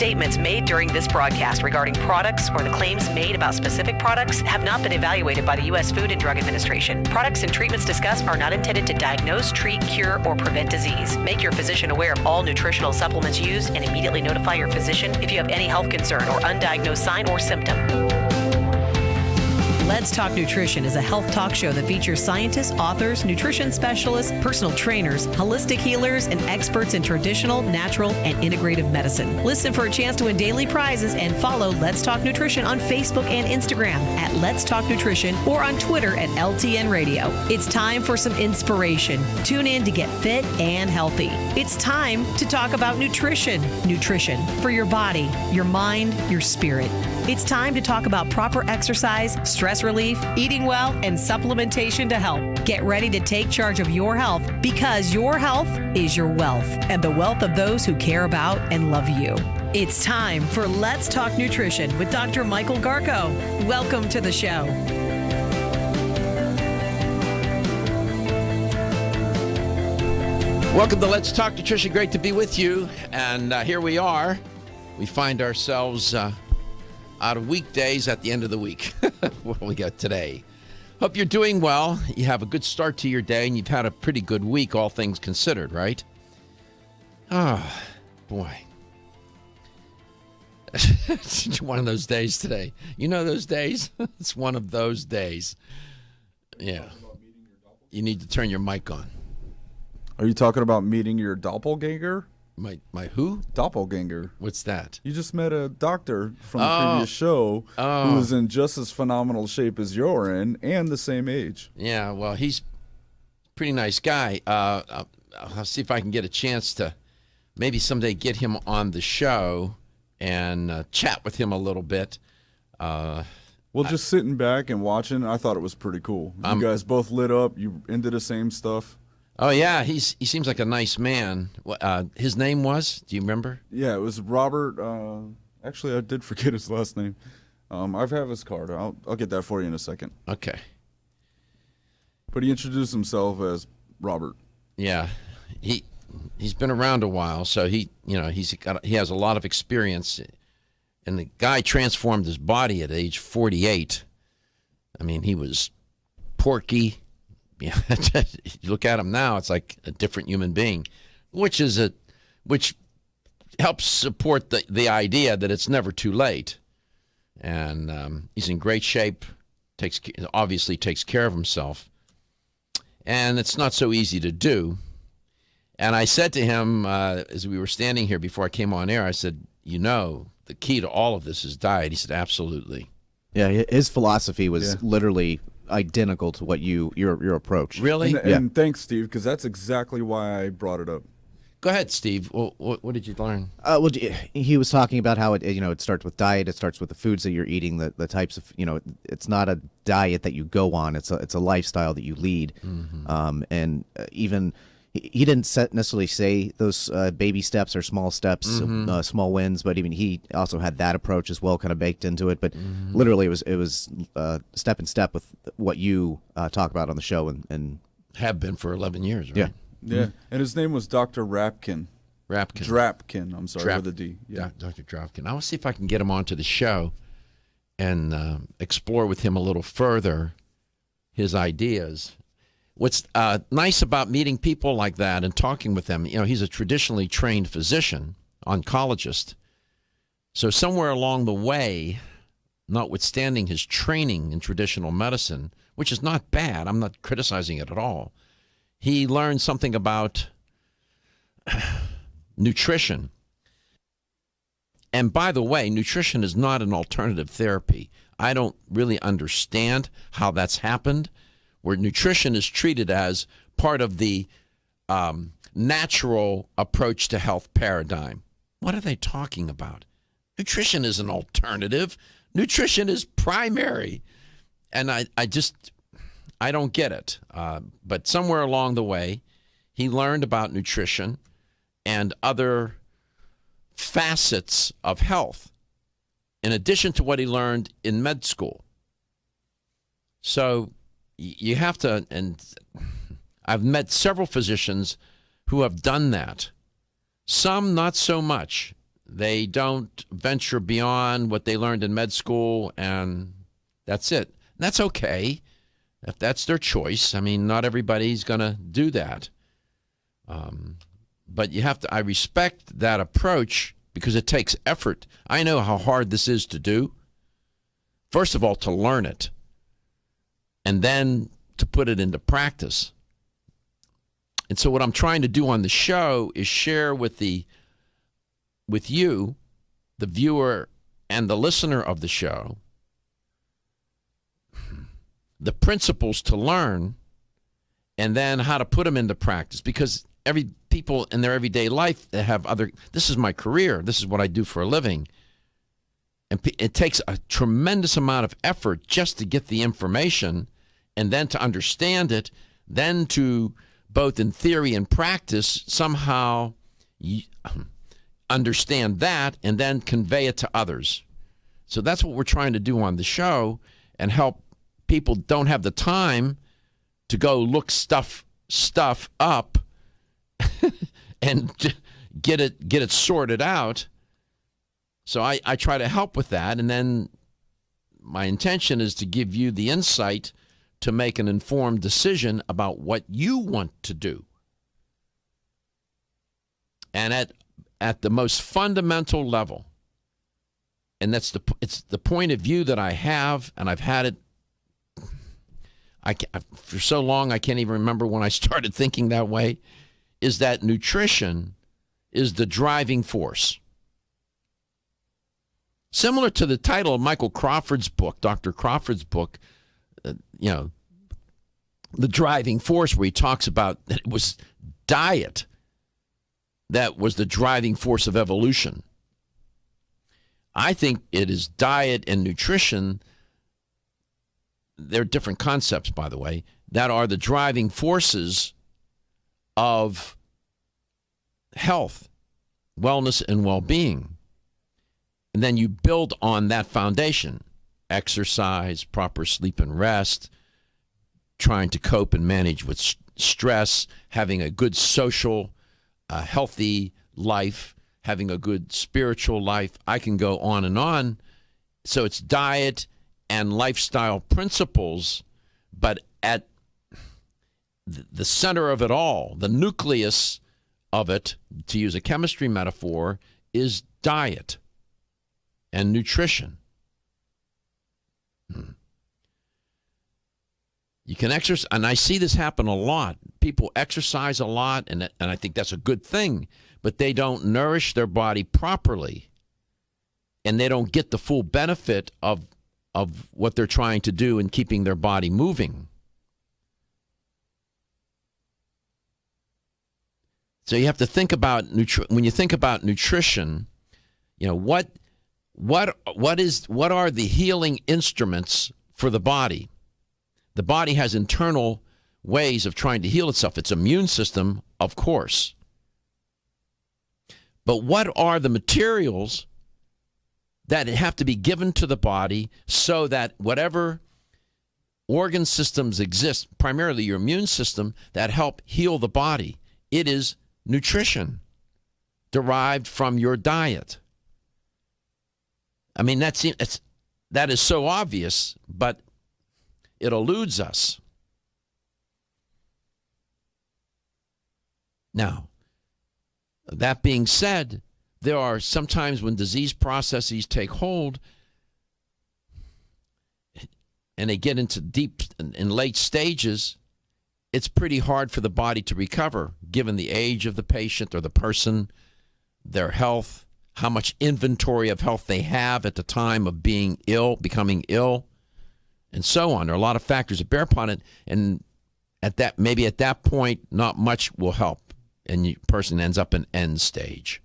statements made during this broadcast regarding products or the claims made about specific products have not been evaluated by the U.S. Food and Drug Administration. Products and treatments discussed are not intended to diagnose, treat, cure, or prevent disease. Make your physician aware of all nutritional supplements used and immediately notify your physician if you have any health concern or undiagnosed sign or symptom. Let's Talk Nutrition is a health talk show that features scientists, authors, nutrition specialists, personal trainers, holistic healers, and experts in traditional, natural, and integrative medicine. Listen for a chance to win daily prizes and follow Let's Talk Nutrition on Facebook and Instagram at Let's Talk Nutrition or on Twitter at LTN Radio. It's time for some inspiration. Tune in to get fit and healthy. It's time to talk about nutrition. Nutrition for your body, your mind, your spirit. It's time to talk about proper exercise, stress relief, eating well, and supplementation to help. Get ready to take charge of your health because your health is your wealth and the wealth of those who care about and love you. It's time for Let's Talk Nutrition with Dr. Michael Garko. Welcome to the show. Welcome to Let's Talk Nutrition. Great to be with you. And here we are. We find ourselves out of weekdays at the end of the week. What do we got today? Hope you're doing well. You have a good start to your day, and you've had a pretty good week, all things considered, right? Oh, boy. It's one of those days today. You know those days? It's one of those days. Yeah. You need to turn your mic on. Are you talking about meeting your doppelganger? My who? Doppelganger. What's that? You just met a doctor from the previous show who was in just as phenomenal shape as you're in and the same age. Yeah, well, he's a pretty nice guy. I'll see if I can get a chance to maybe someday get him on the show and chat with him a little bit. Just sitting back and watching, I thought it was pretty cool. You guys both lit up. You into the same stuff. Oh, yeah, he seems like a nice man. His name was? Do you remember? Yeah, it was Robert. Actually, I did forget his last name. I have his card. I'll get that for you in a second. Okay. But he introduced himself as Robert. Yeah, he's been around a while, so he has a lot of experience. And the guy transformed his body at age 48. I mean, he was porky. Yeah, you look at him now, it's like a different human being, which helps support the idea that it's never too late. And he's in great shape, obviously takes care of himself, and it's not so easy to do. And I said to him as we were standing here before I came on air, I said, the key to all of this is diet. He said, absolutely. Yeah, his philosophy was literally identical to what your approach. Really? And thanks, Steve, because that's exactly why I brought it up. Go ahead, Steve. What did you learn? He was talking about how it starts with diet. It starts with the foods that you're eating, the types of it's not a diet that you go on. It's a lifestyle that you lead. Mm-hmm. And even he didn't necessarily say those baby steps or small steps, small wins, but even he also had that approach as well, kind of baked into it. But literally, it was step in step with what you talk about on the show and have been for 11 years, right? Yeah. Yeah, and his name was Dr. Rapkin. Drapkin, I'm sorry, with a D. Yeah, Dr. Drapkin. I will see if I can get him onto the show and explore with him a little further his ideas. What's nice about meeting people like that and talking with them, he's a traditionally trained physician, oncologist. So somewhere along the way, notwithstanding his training in traditional medicine, which is not bad, I'm not criticizing it at all, he learned something about nutrition. And by the way, nutrition is not an alternative therapy. I don't really understand how that's happened, where nutrition is treated as part of the natural approach to health paradigm. What are they talking about? Nutrition is an alternative. Nutrition is primary. And I don't get it. But somewhere along the way, he learned about nutrition and other facets of health, in addition to what he learned in med school. So you have to, and I've met several physicians who have done that. Some not so much. They don't venture beyond what they learned in med school, and that's it. And that's okay if that's their choice. I mean, not everybody's going to do that. But you have to, I respect that approach because it takes effort. I know how hard this is to do. First of all, to learn it, and then to put it into practice. And so what I'm trying to do on the show is share with you, the viewer and the listener of the show, the principles to learn and then how to put them into practice. Because every people in their everyday life that have this is my career, this is what I do for a living. And it takes a tremendous amount of effort just to get the information and then to understand it, then to both in theory and practice somehow understand that and then convey it to others. So that's what we're trying to do on the show and help people don't have the time to go look stuff up and get it sorted out. So I try to help with that, and then my intention is to give you the insight to make an informed decision about what you want to do. And at the most fundamental level, and it's the point of view that I have, and I've had it for so long I can't even remember when I started thinking that way, is that nutrition is the driving force. Similar to the title of Michael Crawford's book, Dr. Crawford's book, The Driving Force, where he talks about that it was diet that was the driving force of evolution. I think it is diet and nutrition, they're different concepts, by the way, that are the driving forces of health, wellness, and well-being. And then you build on that foundation: exercise, proper sleep and rest, trying to cope and manage with stress, having a good social, healthy life, having a good spiritual life. I can go on and on. So it's diet and lifestyle principles, but at the center of it all, the nucleus of it, to use a chemistry metaphor, is diet and nutrition. You can exercise, and I see this happen a lot. People exercise a lot, and I think that's a good thing, but they don't nourish their body properly, and they don't get the full benefit of what they're trying to do in keeping their body moving. So you have to think about when you think about nutrition, what are the healing instruments for the body? The body has internal ways of trying to heal itself. Its immune system, of course. But what are the materials that have to be given to the body so that whatever organ systems exist, primarily your immune system, that help heal the body? It is nutrition derived from your diet. I mean, that is so obvious, but it eludes us. Now, that being said, there are sometimes when disease processes take hold and they get into deep and late stages, it's pretty hard for the body to recover, given the age of the patient or the person, their health, how much inventory of health they have at the time of being ill, becoming ill, and so on. There are a lot of factors that bear upon it, and at that point, not much will help, and the person ends up in end stage.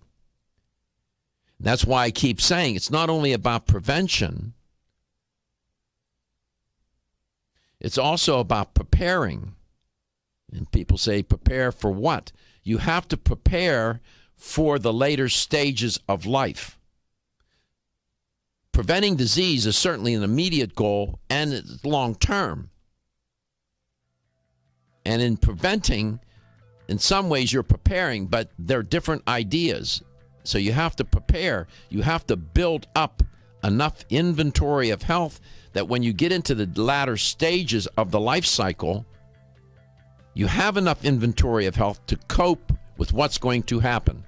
That's why I keep saying it's not only about prevention, it's also about preparing. And people say, prepare for what? You have to prepare for the later stages of life. Preventing disease is certainly an immediate goal, and it's long term. And in preventing, in some ways you're preparing, but they're different ideas. So you have to prepare. You have to build up enough inventory of health that when you get into the latter stages of the life cycle, you have enough inventory of health to cope with what's going to happen.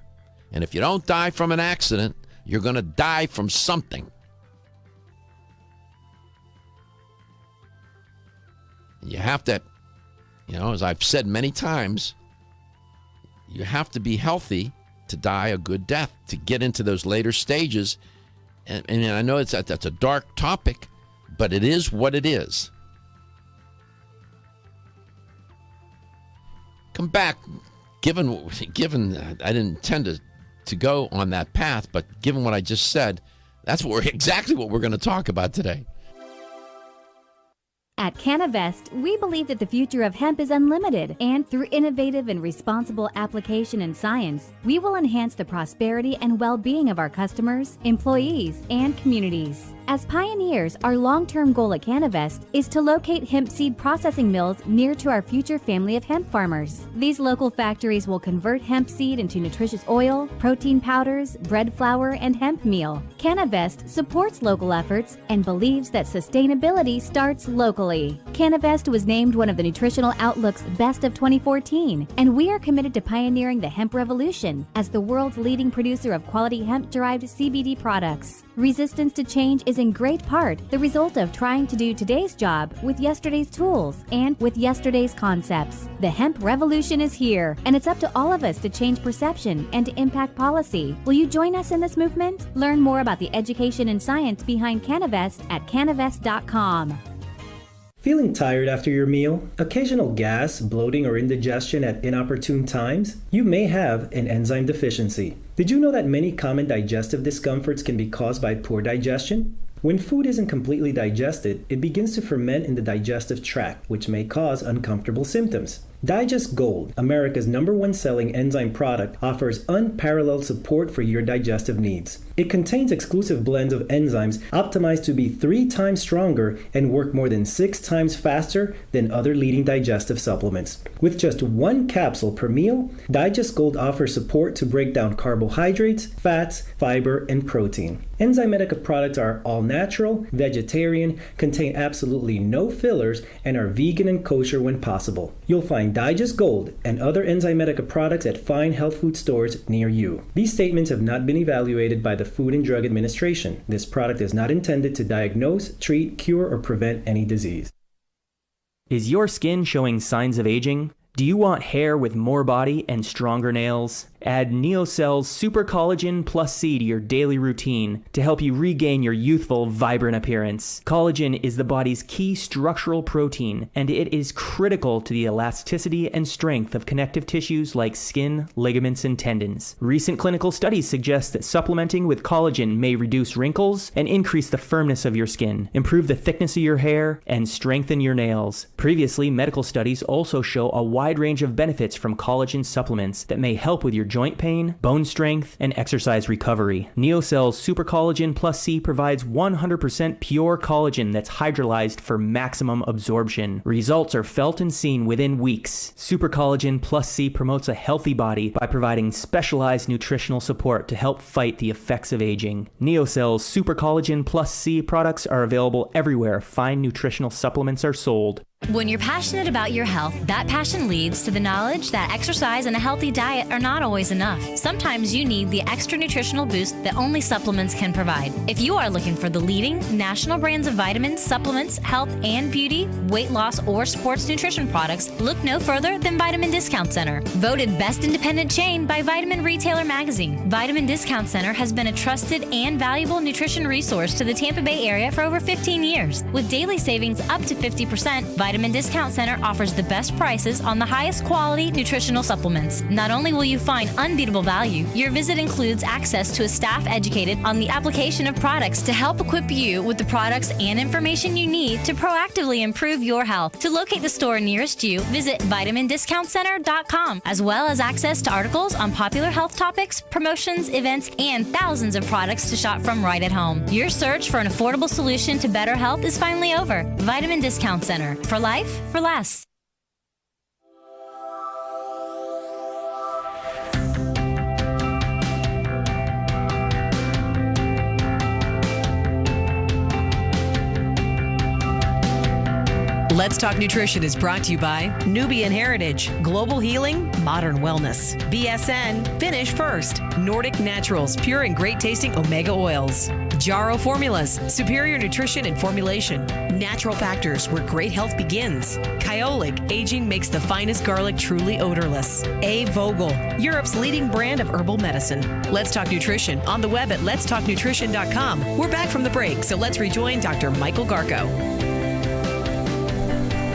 And if you don't die from an accident, you're going to die from something. You have to, as I've said many times, you have to be healthy to die a good death, to get into those later stages. And I know that's a dark topic, but it is what it is. Come back, given I didn't intend to go on that path, but given what I just said, that's exactly what we're going to talk about today. At Canavest, we believe that the future of hemp is unlimited, and through innovative and responsible application and science, we will enhance the prosperity and well-being of our customers, employees, and communities. As pioneers, our long-term goal at Canavest is to locate hemp seed processing mills near to our future family of hemp farmers. These local factories will convert hemp seed into nutritious oil, protein powders, bread flour, and hemp meal. Canavest supports local efforts and believes that sustainability starts locally. Canavest was named one of the Nutritional Outlook's Best of 2014, and we are committed to pioneering the hemp revolution as the world's leading producer of quality hemp-derived CBD products. Resistance to change is in great part the result of trying to do today's job with yesterday's tools and with yesterday's concepts. The hemp revolution is here, and it's up to all of us to change perception and to impact policy. Will you join us in this movement? Learn more about the education and science behind Canavest at canavest.com. Feeling tired after your meal? Occasional gas, bloating, or indigestion at inopportune times? You may have an enzyme deficiency. Did you know that many common digestive discomforts can be caused by poor digestion? When food isn't completely digested, it begins to ferment in the digestive tract, which may cause uncomfortable symptoms. Digest Gold, America's #1 selling enzyme product, offers unparalleled support for your digestive needs. It contains exclusive blends of enzymes optimized to be 3 times stronger and work more than 6 times faster than other leading digestive supplements. With just 1 capsule per meal, Digest Gold offers support to break down carbohydrates, fats, fiber, and protein. Enzymedica products are all natural, vegetarian, contain absolutely no fillers, and are vegan and kosher when possible. You'll find Digest Gold and other Enzymedica products at fine health food stores near you. These statements have not been evaluated by the Food and Drug Administration. This product is not intended to diagnose, treat, cure, or prevent any disease. Is your skin showing signs of aging? Do you want hair with more body and stronger nails? Add NeoCell's Super Collagen Plus C to your daily routine to help you regain your youthful, vibrant appearance. Collagen is the body's key structural protein, and it is critical to the elasticity and strength of connective tissues like skin, ligaments, and tendons. Recent clinical studies suggest that supplementing with collagen may reduce wrinkles and increase the firmness of your skin, improve the thickness of your hair, and strengthen your nails. Previously, medical studies also show a wide range of benefits from collagen supplements that may help with your joint pain, bone strength, and exercise recovery. NeoCell's Super Collagen Plus C provides 100% pure collagen that's hydrolyzed for maximum absorption. Results are felt and seen within weeks. Super Collagen Plus C promotes a healthy body by providing specialized nutritional support to help fight the effects of aging. NeoCell's Super Collagen Plus C products are available everywhere fine nutritional supplements are sold. When you're passionate about your health, that passion leads to the knowledge that exercise and a healthy diet are not always enough. Sometimes you need the extra nutritional boost that only supplements can provide. If you are looking for the leading national brands of vitamins, supplements, health and beauty, weight loss, or sports nutrition products, look no further than Vitamin Discount Center. Voted best independent chain by Vitamin Retailer Magazine, Vitamin Discount Center has been a trusted and valuable nutrition resource to the Tampa Bay area for over 15 years. With daily savings up to 50%, Vitamin Discount Center offers the best prices on the highest quality nutritional supplements. Not only will you find unbeatable value, your visit includes access to a staff educated on the application of products to help equip you with the products and information you need to proactively improve your health. To locate the store nearest you, visit vitamindiscountcenter.com, as well as access to articles on popular health topics, promotions, events, and thousands of products to shop from right at home. Your search for an affordable solution to better health is finally over. Vitamin Discount Center. For life, for less. Let's Talk Nutrition is brought to you by Nubian Heritage, Global Healing, Modern Wellness, BSN, Finish First, Nordic Naturals, pure and great tasting omega oils, Jarro Formulas, superior nutrition and formulation, Natural Factors, where great health begins, Kyolic, aging makes the finest garlic truly odorless, A. Vogel, Europe's leading brand of herbal medicine. Let's Talk Nutrition on the web at letstalknutrition.com. We're back from the break, so let's rejoin Dr. Michael Garko.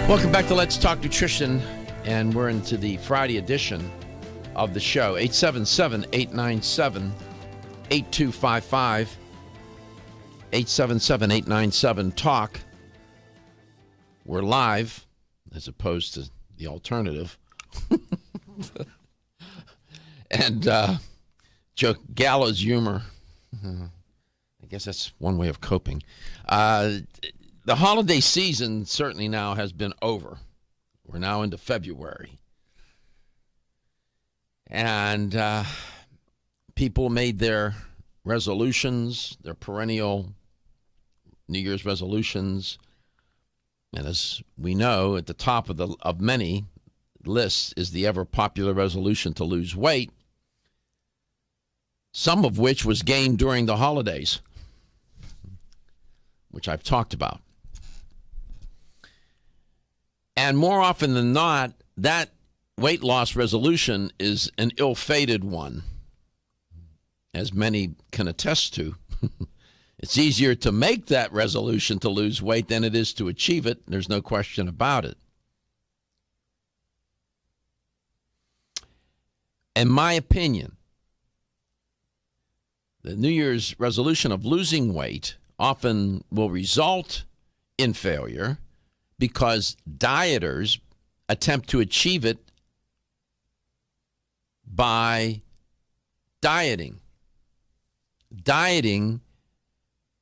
Welcome back to Let's Talk Nutrition, and we're into the Friday edition of the show. 877-897-8255, 877-897-TALK. We're live, as opposed to the alternative. And Joe Gallo's humor, I guess that's one way of coping. The holiday season certainly now has been over. We're now into February. And people made their resolutions, their perennial New Year's resolutions. And as we know, at the top of many lists is the ever-popular resolution to lose weight, some of which was gained during the holidays, which I've talked about. And more often than not, that weight loss resolution is an ill-fated one, as many can attest to. It's easier to make that resolution to lose weight than it is to achieve it. There's no question about it. In my opinion, the New Year's resolution of losing weight often will result in failure because dieters attempt to achieve it by dieting. Dieting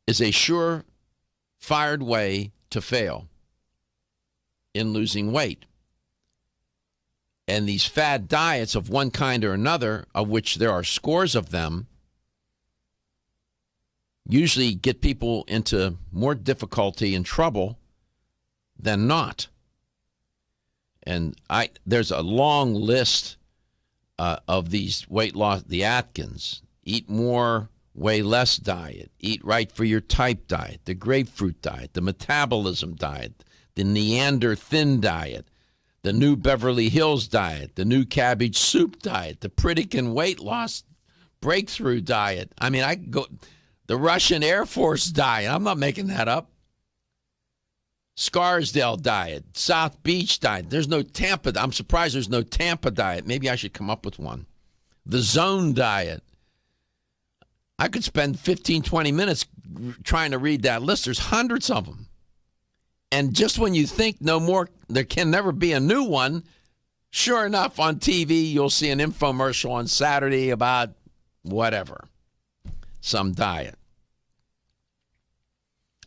is a sure-fired way to fail in losing weight. And these fad diets of one kind or another, of which there are scores of them, usually get people into more difficulty and trouble than not. And there's a long list of these weight loss, the Atkins, eat more, weigh less diet, eat right for your type diet, the grapefruit diet, the metabolism diet, the Neander thin diet, the new Beverly Hills diet, the new cabbage soup diet, the Pritikin weight loss breakthrough diet. I mean, I go the Russian Air Force diet. I'm not making that up. Scarsdale diet, South Beach diet. There's no Tampa. I'm surprised there's no Tampa diet. Maybe I should come up with one. The Zone diet. I could spend 15, 20 minutes trying to read that list. There's hundreds of them. And just when you think no more, there can never be a new one, sure enough, on TV, you'll see an infomercial on Saturday about whatever, some diet.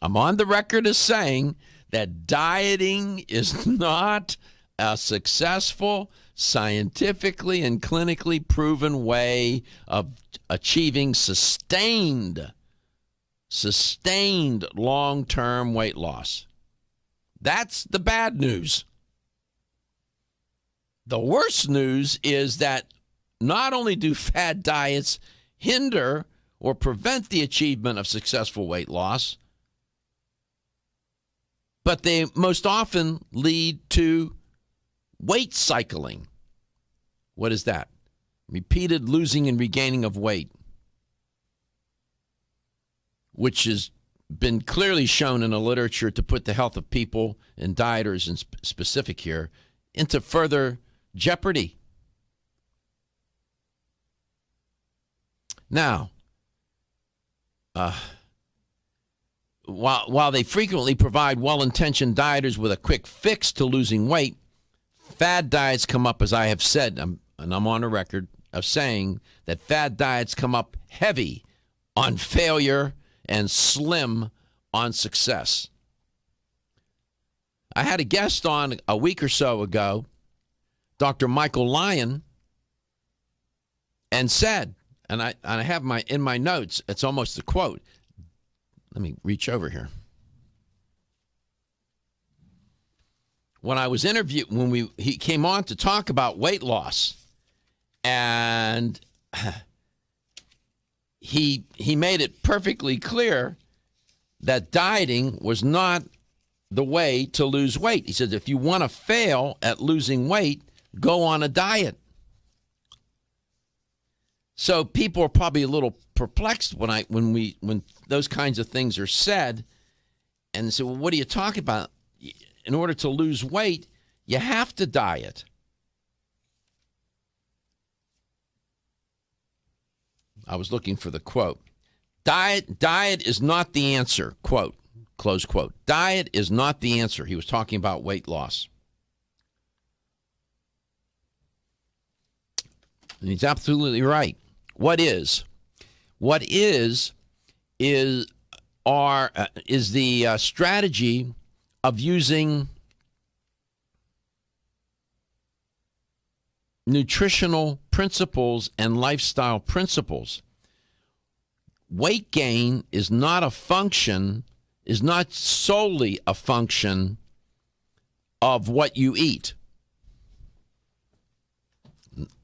I'm on the record as saying that dieting is not a successful, scientifically and clinically proven way of achieving sustained long-term weight loss. That's the bad news. The worst news is that not only do fad diets hinder or prevent the achievement of successful weight loss, but they most often lead to weight cycling. What is that? Repeated losing and regaining of weight, which has been clearly shown in the literature to put the health of people and dieters in specific here into further jeopardy. Now, while they frequently provide well-intentioned dieters with a quick fix to losing weight, fad diets come up, as I have said, and I'm on a record of saying that fad diets come up heavy on failure and slim on success. I had a guest on a week or so ago, Dr. Michael Lyon, and said, and I have in my notes, it's almost a quote. Let me reach over here. when I was interviewed, he came on to talk about weight loss, and he made it perfectly clear that dieting was not the way to lose weight. He said, if you want to fail at losing weight, go on a diet. So people are probably a little perplexed when those kinds of things are said, and say, well, what are you talking about? In order to lose weight, you have to diet. I was looking for the quote. Diet is not the answer, quote, close quote. Diet is not the answer. He was talking about weight loss. And he's absolutely right. What is the strategy of using nutritional principles and lifestyle principles. Weight gain is not solely a function of what you eat.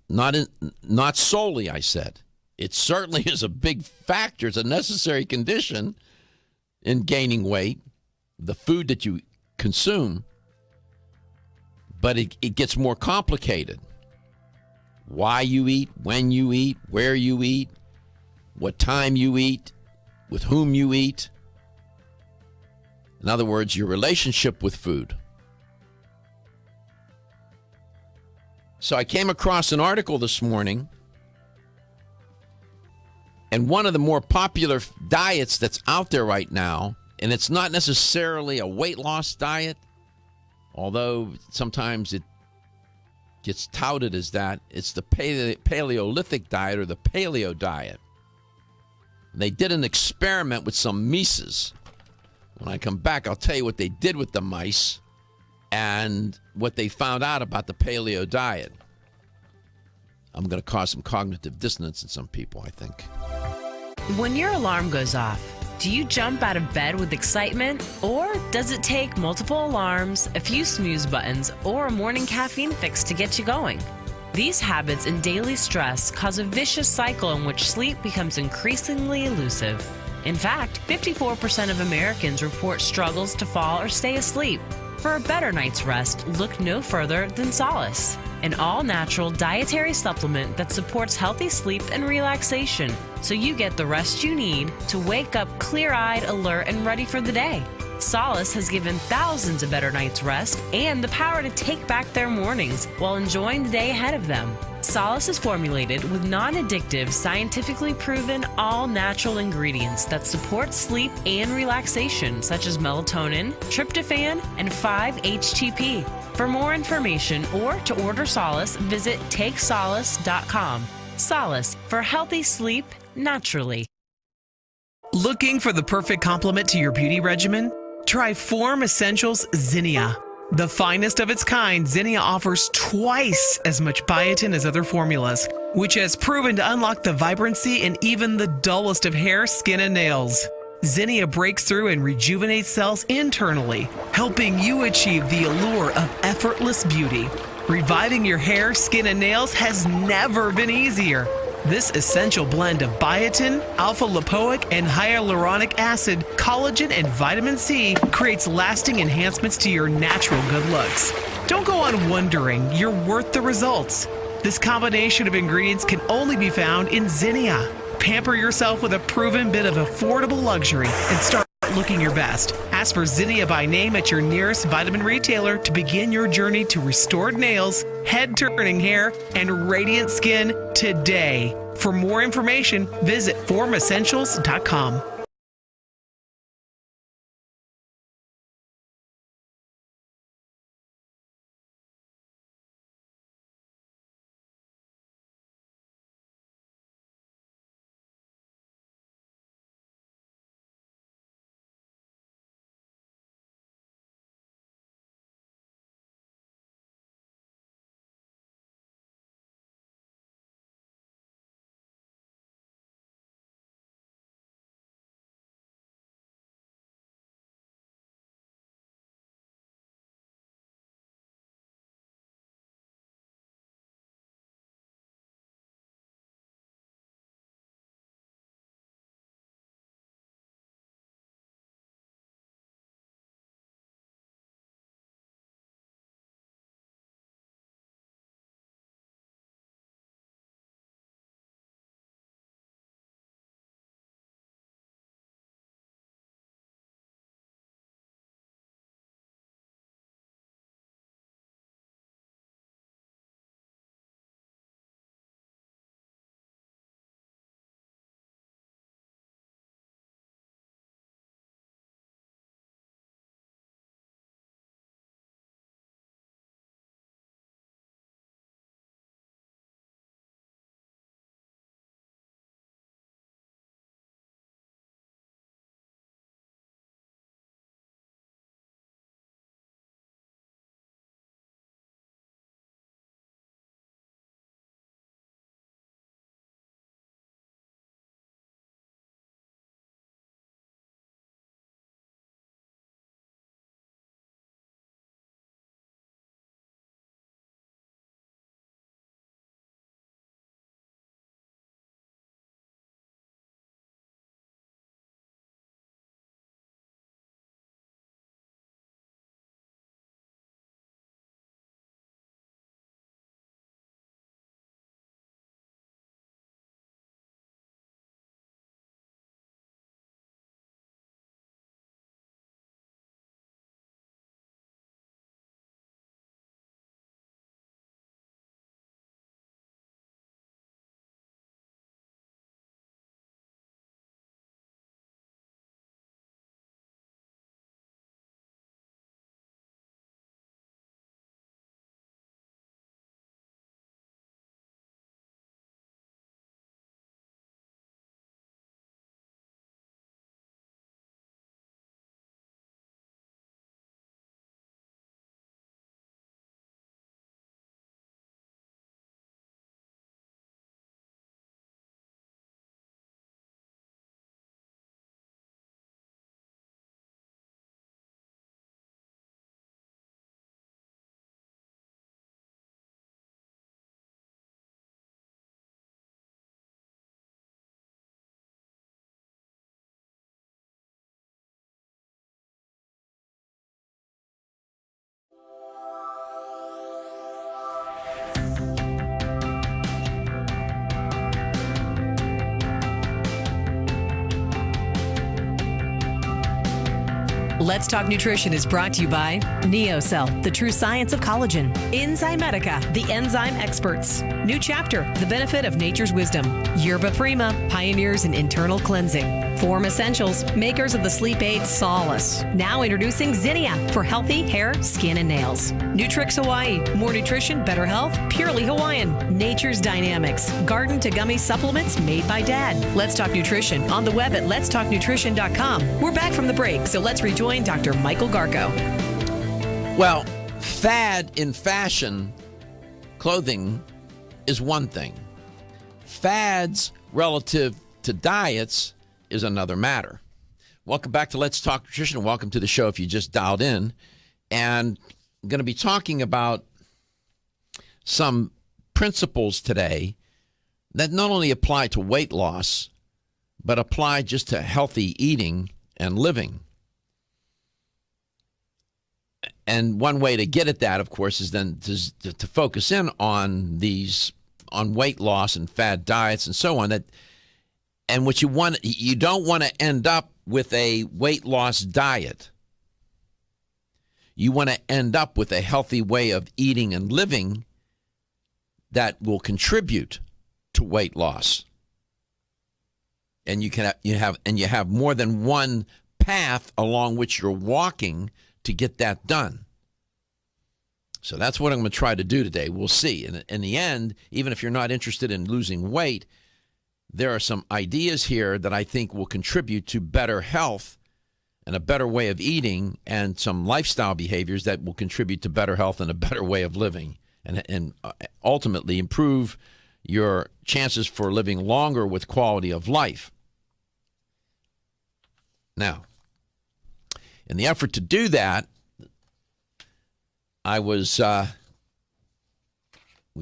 Not solely, I said. It certainly is a big factor. It's a necessary condition in gaining weight, the food that you consume. But it gets more complicated. Why you eat, when you eat, where you eat, what time you eat, with whom you eat. In other words, your relationship with food. So I came across an article this morning, and one of the more popular diets that's out there right now, and it's not necessarily a weight loss diet, although sometimes it gets touted as that, it's the Paleolithic diet or the paleo diet. They did an experiment with some mice. When I come back, I'll tell you what they did with the mice and what they found out about the paleo diet. I'm going to cause some cognitive dissonance in some people, I think. When your alarm goes off, do you jump out of bed with excitement? Or does it take multiple alarms, a few snooze buttons, or a morning caffeine fix to get you going? These habits and daily stress cause a vicious cycle in which sleep becomes increasingly elusive. In fact, 54% of Americans report struggles to fall or stay asleep. For a better night's rest, look no further than Solace, an all-natural dietary supplement that supports healthy sleep and relaxation, so you get the rest you need to wake up clear-eyed, alert, and ready for the day. Solace has given thousands a better night's rest and the power to take back their mornings while enjoying the day ahead of them. Solace is formulated with non-addictive, scientifically proven, all-natural ingredients that support sleep and relaxation, such as melatonin, tryptophan, and 5-HTP. For more information or to order Solace, visit takesolace.com. Solace for healthy sleep naturally. Looking for the perfect complement to your beauty regimen? Try Form Essentials Zinnia. The finest of its kind, Zinnia offers twice as much biotin as other formulas, which has proven to unlock the vibrancy in even the dullest of hair, skin, and nails. Zinnia breaks through and rejuvenates cells internally, helping you achieve the allure of effortless beauty. Reviving your hair, skin, and nails has never been easier. This essential blend of biotin, alpha-lipoic, and hyaluronic acid, collagen, and vitamin C creates lasting enhancements to your natural good looks. Don't go on wondering, you're worth the results. This combination of ingredients can only be found in Zinnia. Pamper yourself with a proven bit of affordable luxury and start looking your best. Ask for Zinnia by name at your nearest vitamin retailer to begin your journey to restored nails, head-turning hair, and radiant skin today. For more information, visit formessentials.com. Let's Talk Nutrition is brought to you by NeoCell, the true science of collagen. Enzymedica, the enzyme experts. New Chapter, the benefit of nature's wisdom. Yerba Prima, pioneers in internal cleansing. Form Essentials, makers of the sleep aid Solace. Now introducing Zinnia for healthy hair, skin, and nails. Nutrix Hawaii, more nutrition, better health, purely Hawaiian. Nature's Dynamics, garden to gummy supplements made by Dad. Let's Talk Nutrition on the web at letstalknutrition.com. We're back from the break, so let's rejoin Dr. Michael Garko. Well, fad in fashion clothing is one thing. Fads relative to diets is another matter. Welcome back to Let's Talk Nutrition. Welcome to the show if you just dialed in. And I'm going to be talking about some principles today that not only apply to weight loss, but apply just to healthy eating and living. And one way to get at that, of course, is then to focus in on weight loss and fad diets and so on. And what you don't want to end up with a weight loss diet. You want to end up with a healthy way of eating and living that will contribute to weight loss. And you have more than one path along which you're walking to get that done. So that's what I'm going to try to do today. We'll see. And in the end, even if you're not interested in losing weight, there are some ideas here that I think will contribute to better health and a better way of eating, and some lifestyle behaviors that will contribute to better health and a better way of living, and ultimately improve your chances for living longer with quality of life. Now, in the effort to do that, I was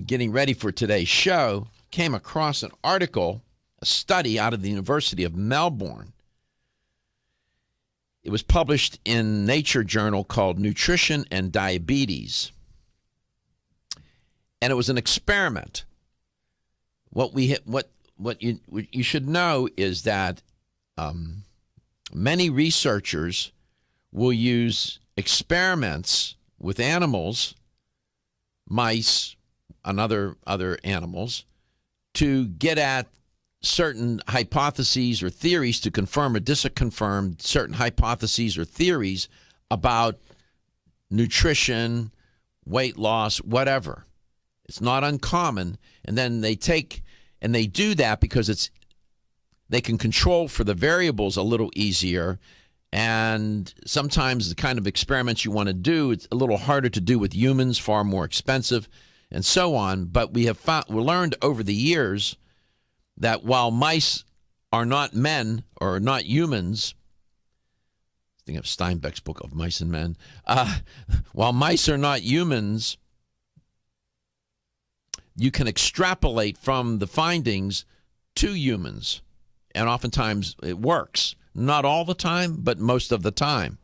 getting ready for today's show, came across an article, a study out of the University of Melbourne. It was published in Nature journal called Nutrition and Diabetes. And it was an experiment. What you should know is that many researchers will use experiments with animals, mice, and other animals, to get at certain hypotheses or theories, to confirm or disconfirm certain hypotheses or theories about nutrition, weight loss, whatever. It's not uncommon. And then they do that because they can control for the variables a little easier. And sometimes the kind of experiments you want to do, it's a little harder to do with humans, far more expensive, and so on. But we learned over the years that while mice are not men or not humans, think of Steinbeck's book of Mice and Men, while mice are not humans, you can extrapolate from the findings to humans. And oftentimes it works. Not all the time, but most of the time.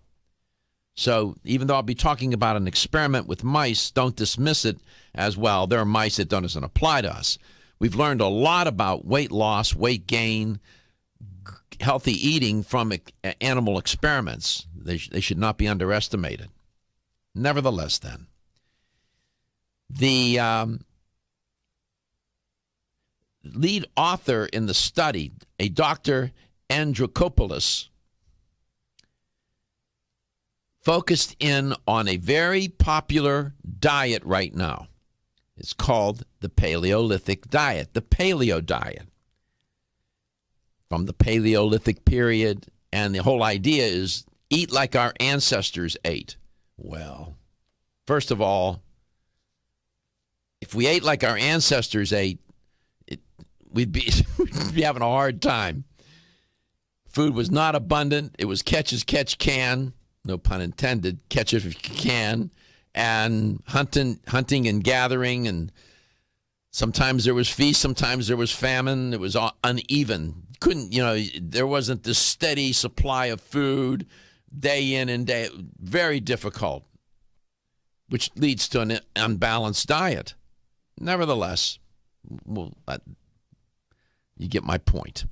So even though I'll be talking about an experiment with mice, don't dismiss it as, well, there are mice, it doesn't apply to us. We've learned a lot about weight loss, weight gain, healthy eating from animal experiments. They should not be underestimated. Nevertheless, then, the lead author in the study, a Dr. Andrikopoulos, focused in on a very popular diet right now. It's called the Paleolithic diet, the paleo diet. From the Paleolithic period, and the whole idea is eat like our ancestors ate. Well, first of all, if we ate like our ancestors ate, we'd be having a hard time. Food was not abundant. It was catch as catch can, no pun intended, catch it if you can, and hunting and gathering, and sometimes there was feast, sometimes there was famine. It was uneven. There wasn't this steady supply of food day in and day, very difficult, which leads to an unbalanced diet. Nevertheless, you get my point.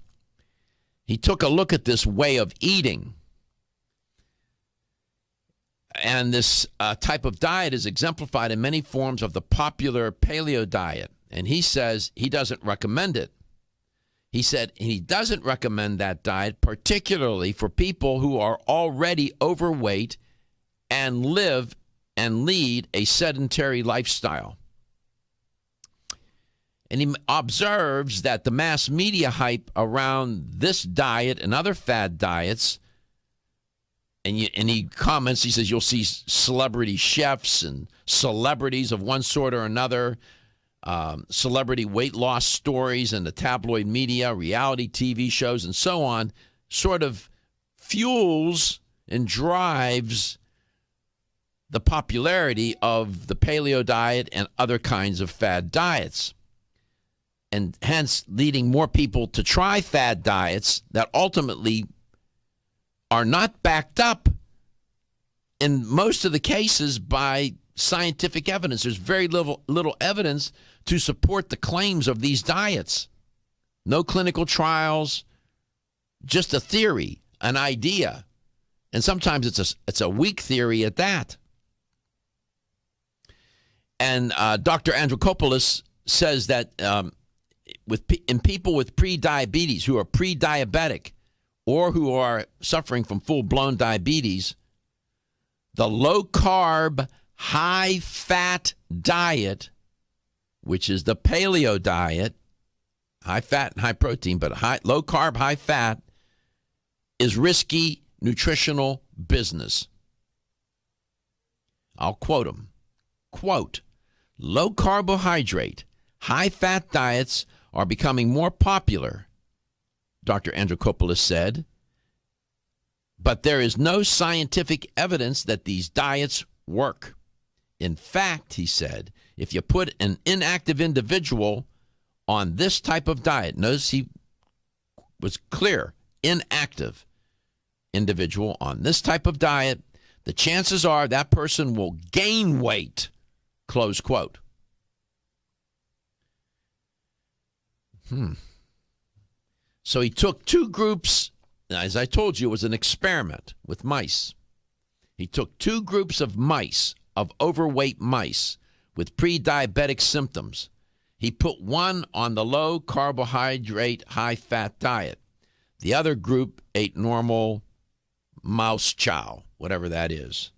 He took a look at this way of eating And this type of diet is exemplified in many forms of the popular paleo diet. And he says he doesn't recommend it. He said he doesn't recommend that diet, particularly for people who are already overweight and live and lead a sedentary lifestyle. And he observes that the mass media hype around this diet and other fad diets, and he comments, he says, you'll see celebrity chefs and celebrities of one sort or another, celebrity weight loss stories in the tabloid media, reality TV shows, and so on, sort of fuels and drives the popularity of the paleo diet and other kinds of fad diets. And hence leading more people to try fad diets that ultimately are not backed up in most of the cases by scientific evidence. There's very little evidence to support the claims of these diets. No clinical trials, just a theory, an idea. And sometimes it's a weak theory at that. And Dr. Andrikopoulos says that in people with pre-diabetes, who are pre-diabetic or who are suffering from full-blown diabetes, the low-carb, high-fat diet, which is the paleo diet, high-fat and high-protein, but low-carb, high-fat, is risky nutritional business. I'll quote him. Quote, low-carbohydrate, high-fat diets are becoming more popular, Dr. Andrikopoulos said, but there is no scientific evidence that these diets work. In fact, he said, if you put an inactive individual on this type of diet, notice he was clear, inactive individual on this type of diet, the chances are that person will gain weight, close quote. So he took two groups, as I told you, it was an experiment with mice. He took two groups of mice, of overweight mice with pre-diabetic symptoms. He put one on the low carbohydrate, high fat diet. The other group ate normal mouse chow, whatever that is.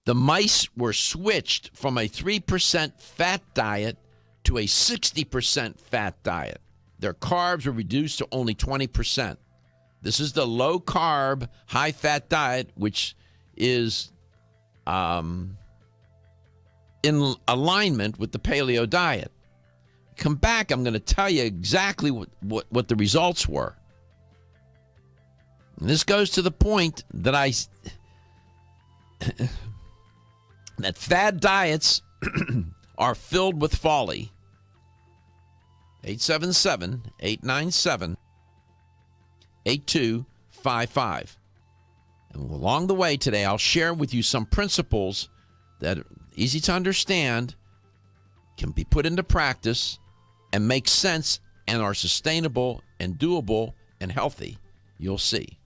The mice were switched from a 3% fat diet to a 60% fat diet. Their carbs were reduced to only 20%. This is the low-carb, high-fat diet, which is in alignment with the paleo diet. Come back, I'm going to tell you exactly what the results were. And this goes to the point that that fad diets are filled with folly. 877-897-8255. And along the way today, I'll share with you some principles that are easy to understand, can be put into practice, and make sense, and are sustainable and doable and healthy. You'll see.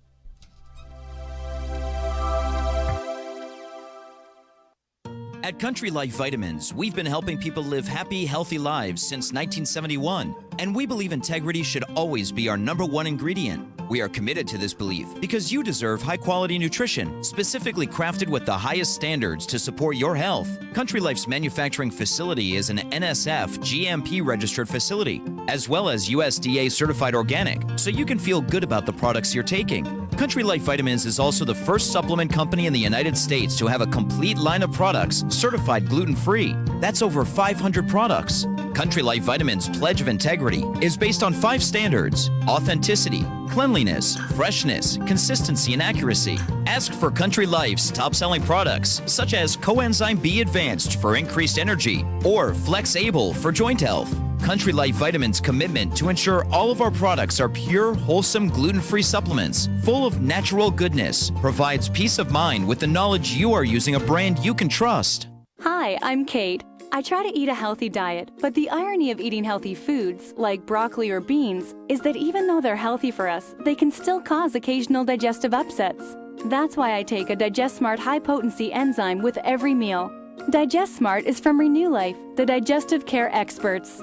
At Country Life Vitamins, we've been helping people live happy, healthy lives since 1971, and we believe integrity should always be our #1 ingredient. We are committed to this belief because you deserve high-quality nutrition, specifically crafted with the highest standards to support your health. Country Life's manufacturing facility is an NSF GMP-registered facility, as well as USDA certified organic, so you can feel good about the products you're taking. Country Life Vitamins is also the first supplement company in the United States to have a complete line of products certified gluten-free. That's over 500 products. Country Life Vitamins' pledge of integrity is based on 5 standards: authenticity, cleanliness, freshness, consistency, and accuracy. Ask for Country Life's top-selling products, such as Coenzyme B Advanced for increased energy or Flex Able for joint health. Country Life Vitamins' commitment to ensure all of our products are pure, wholesome, gluten-free supplements full of natural goodness provides peace of mind with the knowledge you are using a brand you can trust. Hi, I'm Kate. I try to eat a healthy diet, but the irony of eating healthy foods, like broccoli or beans, is that even though they're healthy for us, they can still cause occasional digestive upsets. That's why I take a Digest Smart high-potency enzyme with every meal. Digest Smart is from Renew Life, the digestive care experts.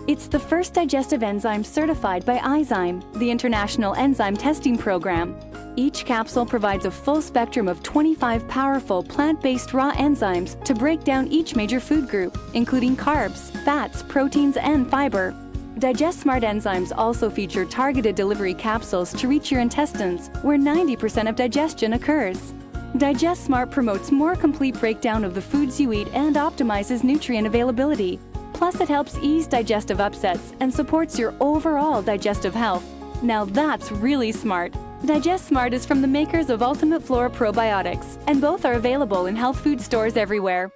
It's the first digestive enzyme certified by Izyme, the International Enzyme Testing Program. Each capsule provides a full spectrum of 25 powerful plant-based raw enzymes to break down each major food group, including carbs, fats, proteins, and fiber. Digest Smart enzymes also feature targeted delivery capsules to reach your intestines, where 90% of digestion occurs. Digest Smart promotes more complete breakdown of the foods you eat and optimizes nutrient availability. Plus, it helps ease digestive upsets and supports your overall digestive health. Now that's really smart. Digest Smart is from the makers of Ultimate Flora Probiotics, and both are available in health food stores everywhere.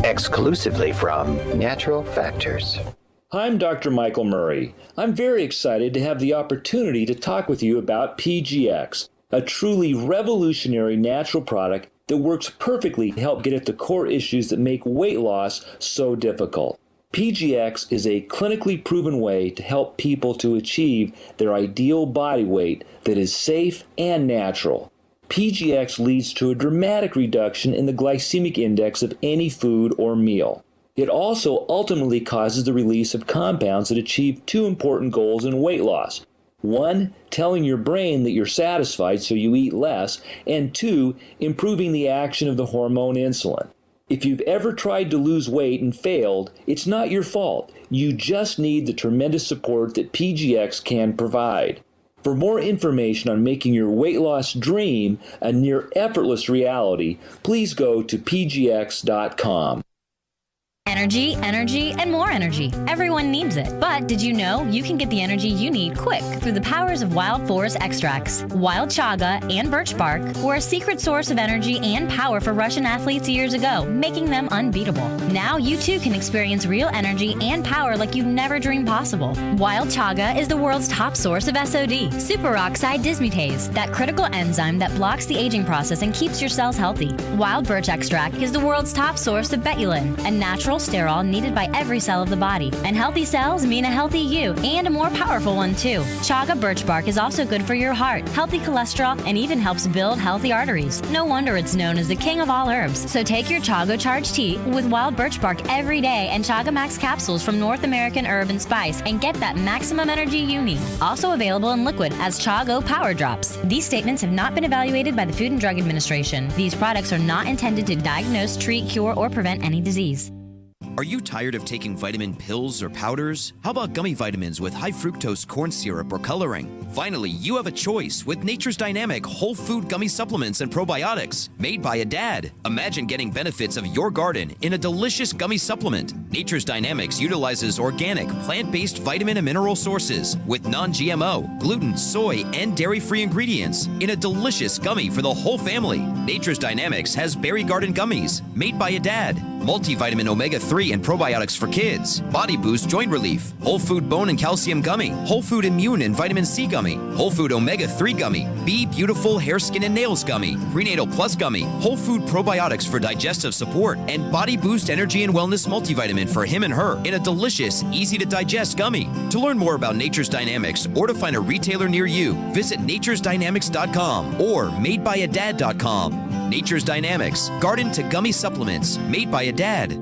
Exclusively from Natural Factors. I'm Dr. Michael Murray. I'm very excited to have the opportunity to talk with you about PGX, a truly revolutionary natural product that works perfectly to help get at the core issues that make weight loss so difficult. PGX is a clinically proven way to help people to achieve their ideal body weight that is safe and natural. PGX leads to a dramatic reduction in the glycemic index of any food or meal. It also ultimately causes the release of compounds that achieve two important goals in weight loss. One, telling your brain that you're satisfied so you eat less, and two, improving the action of the hormone insulin. If you've ever tried to lose weight and failed, it's not your fault. You just need the tremendous support that PGX can provide. For more information on making your weight loss dream a near effortless reality, please go to pgx.com. Energy, energy, and more energy. Everyone needs it. But did you know you can get the energy you need quick through the powers of wild forest extracts? Wild chaga and birch bark were a secret source of energy and power for Russian athletes years ago, making them unbeatable. Now you too can experience real energy and power like you've never dreamed possible. Wild chaga is the world's top source of SOD, superoxide dismutase, that critical enzyme that blocks the aging process and keeps your cells healthy. Wild birch extract is the world's top source of betulin, a natural sterol needed by every cell of the body. And healthy cells mean a healthy you, and a more powerful one too. Chaga birch bark is also good for your heart, healthy cholesterol, and even helps build healthy arteries. No wonder it's known as the king of all herbs. So take your Chaga Charge tea with wild birch bark every day and Chaga Max capsules from North American Herb and Spice and get that maximum energy you need. Also available in liquid as Chago Power Drops. These statements have not been evaluated by the Food and Drug Administration. These products are not intended to diagnose, treat, cure, or prevent any disease. Are you tired of taking vitamin pills or powders? How about gummy vitamins with high fructose corn syrup or coloring? Finally, you have a choice with Nature's Dynamic whole food gummy supplements and probiotics made by a dad. Imagine getting benefits of your garden in a delicious gummy supplement. Nature's Dynamics utilizes organic, plant-based vitamin and mineral sources with non-GMO, gluten, soy, and dairy-free ingredients in a delicious gummy for the whole family. Nature's Dynamics has Berry Garden gummies made by a dad, multivitamin omega-3 and probiotics for kids, body boost joint relief, whole food bone and calcium gummy, whole food immune and vitamin C gummy, whole food omega-3 gummy, Be Beautiful hair, skin, and nails gummy, prenatal plus gummy, whole food probiotics for digestive support, and body boost energy and wellness multivitamin for him and her in a delicious, easy to digest gummy. To learn more about Nature's Dynamics or to find a retailer near you, visit naturesdynamics.com or madebyadad.com. Nature's Dynamics, garden to gummy supplements made by a dad.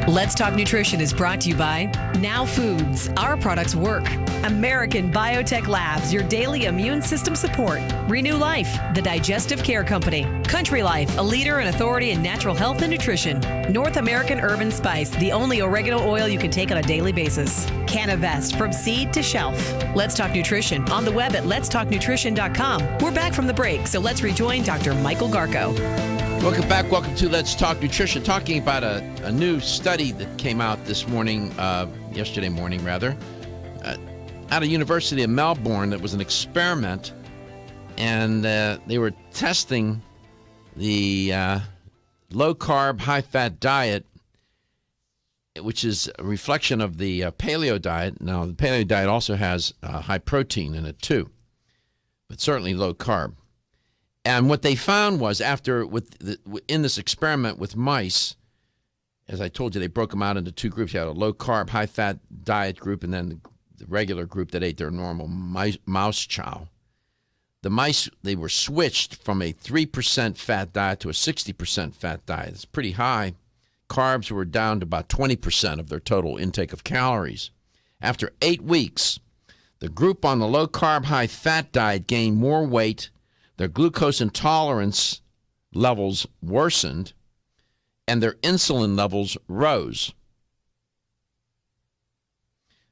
Let's Talk Nutrition is brought to you by Now Foods. Our products work. American Biotech Labs, your daily immune system support. Renew Life, the digestive care company. Country Life, a leader and authority in natural health and nutrition. North American Herb and Spice, the only oregano oil you can take on a daily basis. Canavest, from seed to shelf. Let's Talk Nutrition on the web at letstalknutrition.com. We're back from the break, so let's rejoin Dr. Michael Garko. Welcome back. Welcome to Let's Talk Nutrition. Talking about a new study that came out this morning, yesterday morning rather, out of University of Melbourne. That was an experiment, and they were testing the low-carb, high-fat diet, which is a reflection of the paleo diet. Now, the paleo diet also has high protein in it too, but certainly low-carb. And what they found was in this experiment with mice, as I told you, they broke them out into two groups. You had a low-carb, high-fat diet group, and then the regular group that ate their normal mouse chow. The mice, they were switched from a 3% fat diet to a 60% fat diet. It's pretty high. Carbs were down to about 20% of their total intake of calories. After 8 weeks, the group on the low-carb, high-fat diet gained more weight. Their glucose intolerance levels worsened, and their insulin levels rose.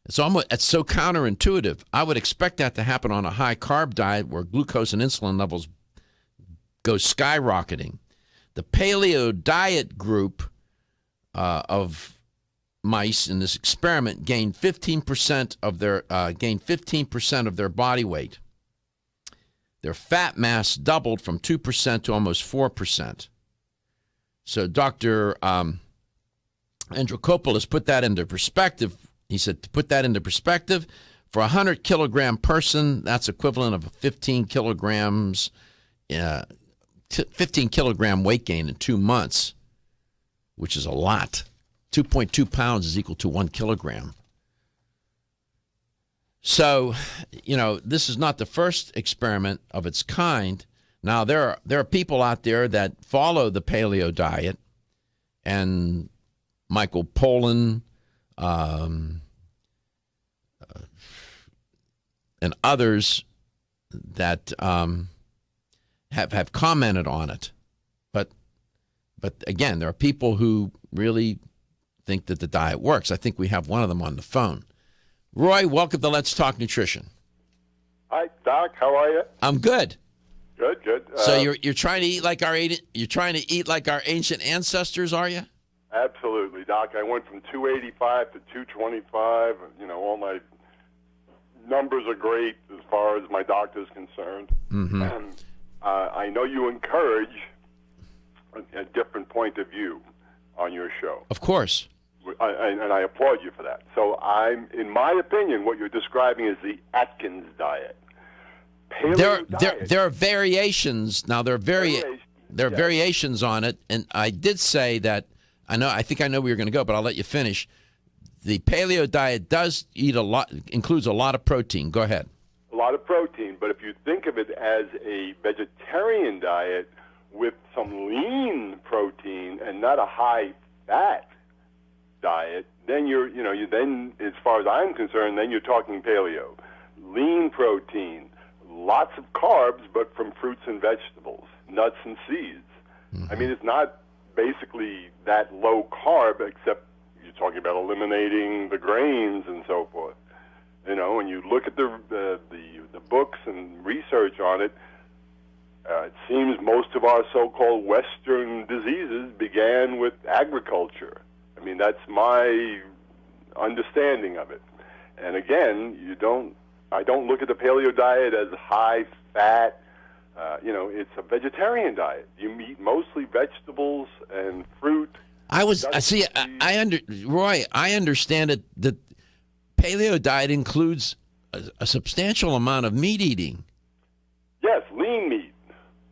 It's so counterintuitive. I would expect that to happen on a high-carb diet where glucose and insulin levels go skyrocketing. The paleo diet group of mice in this experiment gained 15% of their body weight. Their fat mass doubled from 2% to almost 4%. So Dr. Andrikopoulos put that into perspective. He said, to put that into perspective, for a 100-kilogram person, that's equivalent of 15 kilogram weight gain in 2 months, which is a lot. 2.2 pounds is equal to 1 kilogram. So, this is not the first experiment of its kind. Now, there are people out there that follow the paleo diet, and Michael Pollan and others that have commented on it. But again, there are people who really think that the diet works. I think we have one of them on the phone. Roy, welcome to Let's Talk Nutrition. Hi, Doc. How are you? I'm good. Good. So you're trying to eat like our ancient ancestors, are you? Absolutely, Doc. I went from 285 to 225. All my numbers are great as far as my doctor's concerned. Mm-hmm. And I know you encourage a different point of view on your show. Of course. And I applaud you for that. So in my opinion, what you're describing is the Atkins diet. There are variations. Now there are variations on it, and I did say that I think I know where you're going to go, but I'll let you finish. The paleo diet does includes a lot of protein. Go ahead. A lot of protein, but if you think of it as a vegetarian diet with some lean protein and not a high fat diet, then then as far as I'm concerned, then you're talking paleo. Lean protein, lots of carbs, but from fruits and vegetables, nuts and seeds. Mm-hmm. I mean, it's not basically that low carb, except you're talking about eliminating the grains and so forth. When you look at the books and research on it, it seems most of our so-called Western diseases began with agriculture. I mean, that's my understanding of it. And again, I don't look at the paleo diet as high fat. It's a vegetarian diet. You eat mostly vegetables and fruit. Roy, I understand it that paleo diet includes a substantial amount of meat eating. Yes, lean meat.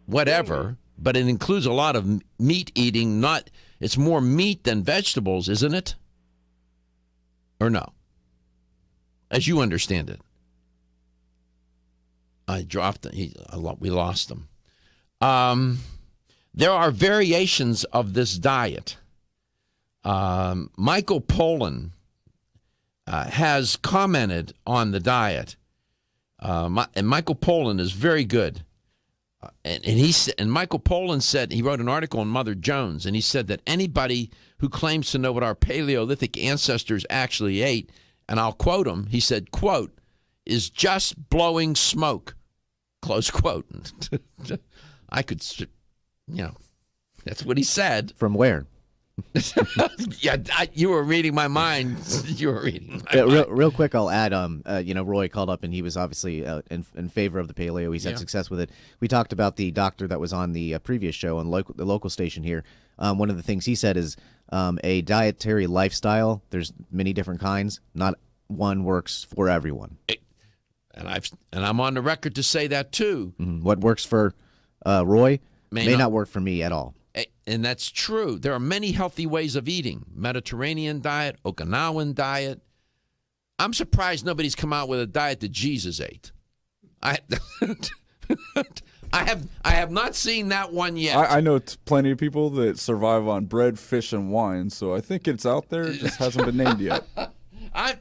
Whatever, but it includes a lot of meat eating. It's more meat than vegetables, isn't it? Or no? As you understand it. I dropped it. We lost him. There are variations of this diet. Michael Pollan has commented on the diet, and Michael Pollan is very good. And Michael Pollan said, he wrote an article on Mother Jones, and he said that anybody who claims to know what our Paleolithic ancestors actually ate, and I'll quote him, he said, quote, is just blowing smoke, close quote. I could, that's what he said. From where? Yeah, you were reading my mind. You were reading my mind. Real quick, I'll add, Roy called up and he was obviously in favor of the paleo. He's had success with it. We talked about the doctor that was on the previous show on the local station here. One of the things he said is a dietary lifestyle. There's many different kinds. Not one works for everyone. And I'm on the record to say that too. Mm-hmm. What works for Roy, may not work for me at all. And that's true. There are many healthy ways of eating. Mediterranean diet, Okinawan diet. I'm surprised nobody's come out with a diet that Jesus ate. I have not seen that one yet. I know plenty of people that survive on bread, fish, and wine, so I think it's out there. It just hasn't been named yet. I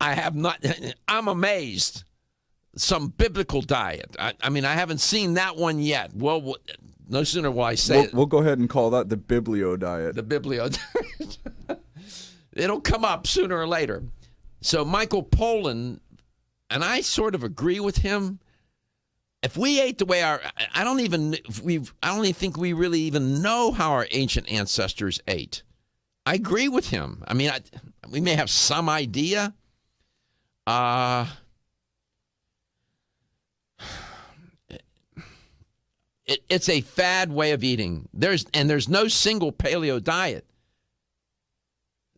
have not. I'm amazed. Some biblical diet. I mean, I haven't seen that one yet. Well, no sooner will I say it. We'll go ahead and call that the Biblio diet. The Biblio diet. It'll come up sooner or later. So Michael Pollan, and I sort of agree with him. If we ate the way I don't even think we really even know how our ancient ancestors ate. I agree with him. I mean, we may have some idea. It's a fad way of eating. There's no single paleo diet.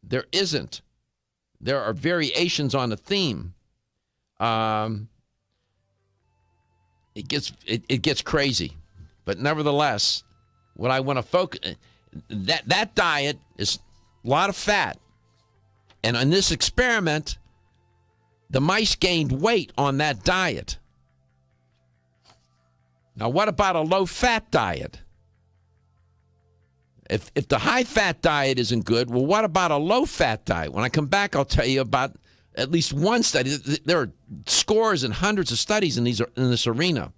There isn't. There are variations on a theme. It gets crazy, but nevertheless, what I want to focus that diet is a lot of fat, and on this experiment, the mice gained weight on that diet. Now, what about a low-fat diet? If the high-fat diet isn't good, well, what about a low-fat diet? When I come back, I'll tell you about at least one study. There are scores and hundreds of studies in this arena.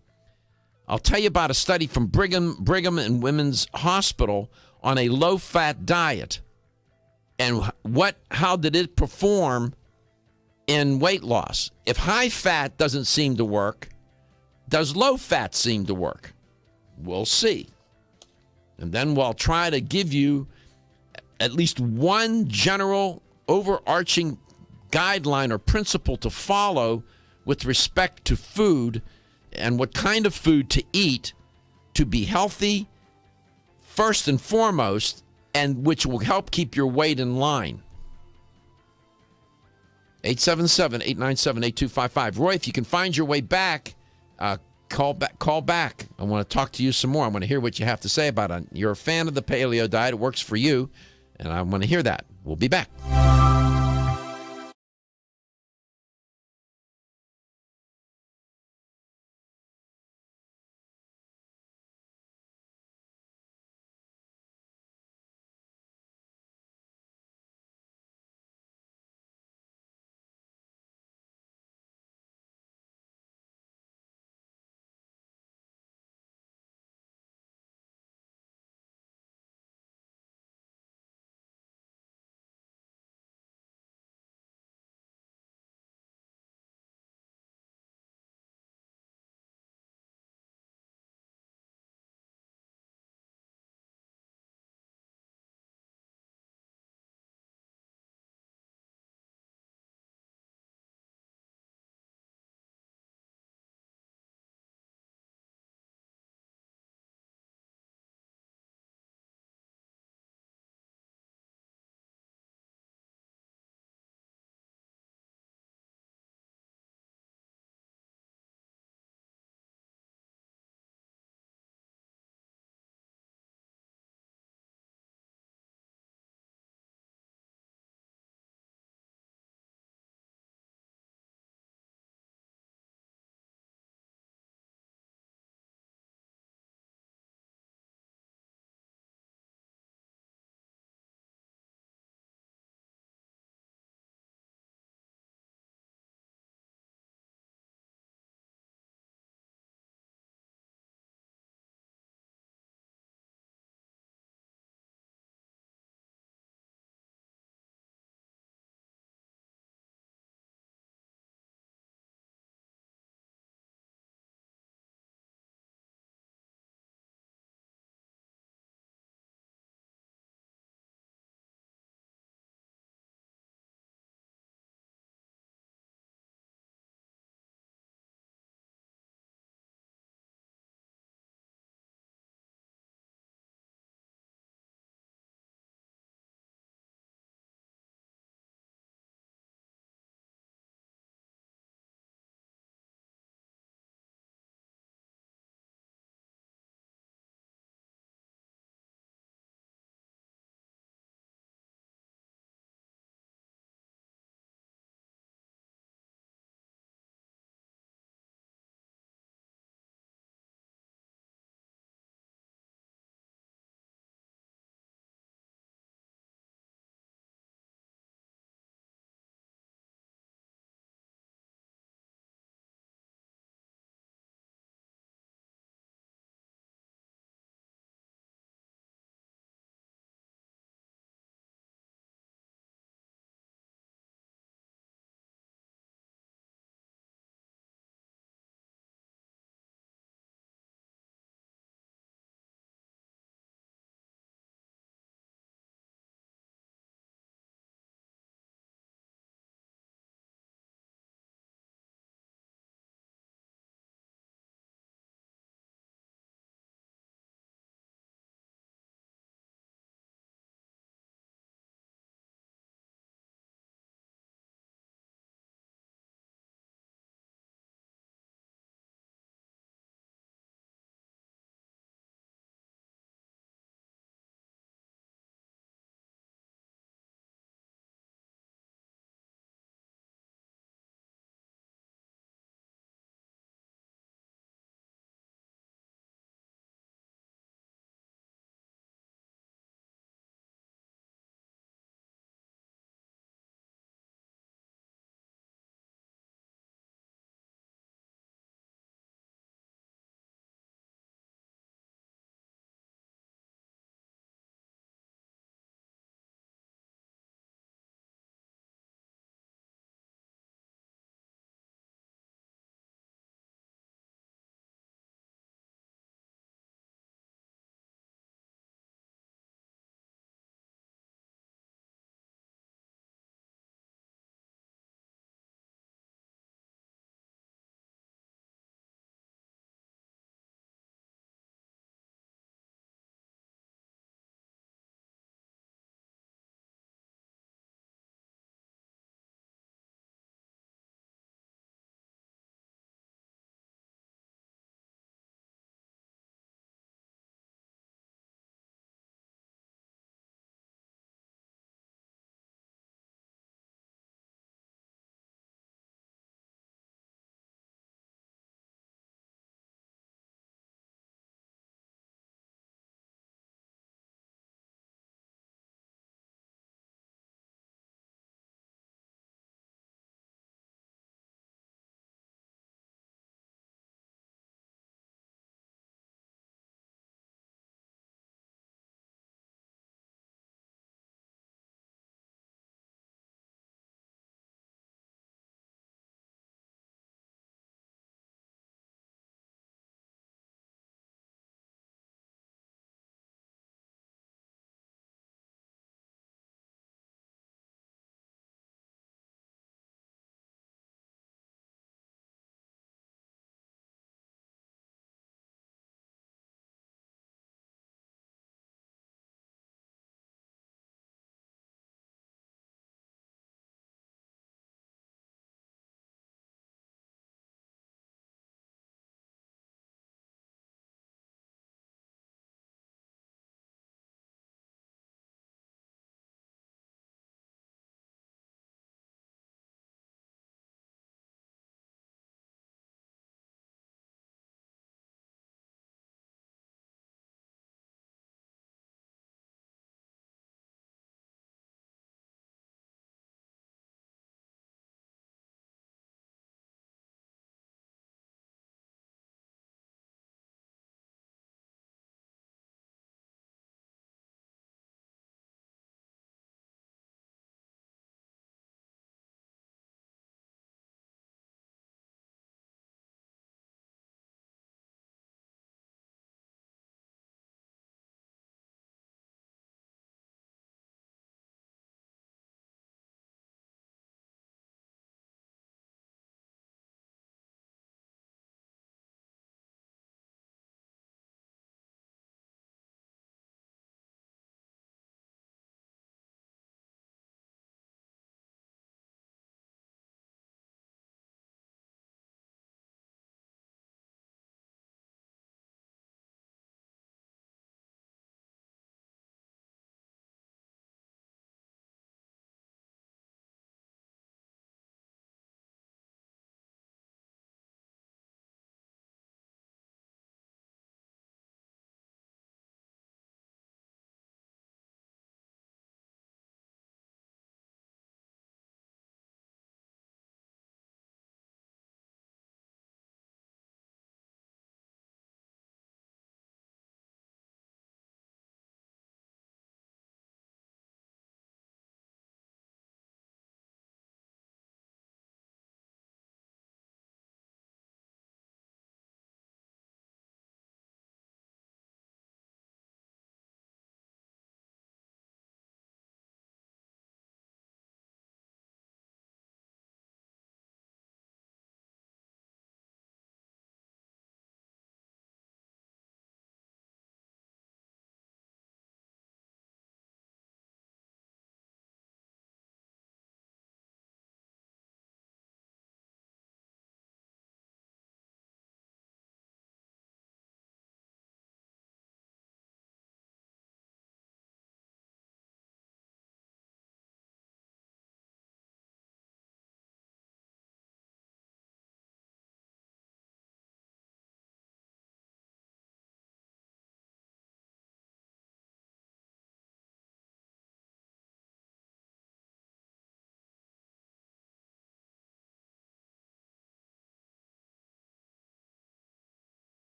I'll tell you about a study from Brigham and Women's Hospital on a low-fat diet, and how did it perform in weight loss? If high-fat doesn't seem to work, does low-fat seem to work? We'll see. And then we'll try to give you at least one general overarching guideline or principle to follow with respect to food and what kind of food to eat to be healthy first and foremost, and which will help keep your weight in line. 877-897-8255. Roy, if you can find your way back, call back. I want to talk to you some more. I want to hear what you have to say about it. You're a fan of the paleo diet. It works for you, and I want to hear that. We'll be back.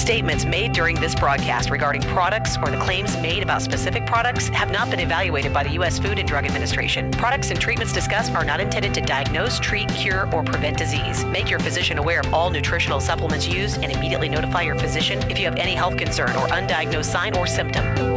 Statements made during this broadcast regarding products or the claims made about specific products have not been evaluated by the U.S. Food and Drug Administration. Products and treatments discussed are not intended to diagnose, treat, cure, or prevent disease. Make your physician aware of all nutritional supplements used and immediately notify your physician if you have any health concern or undiagnosed sign or symptom.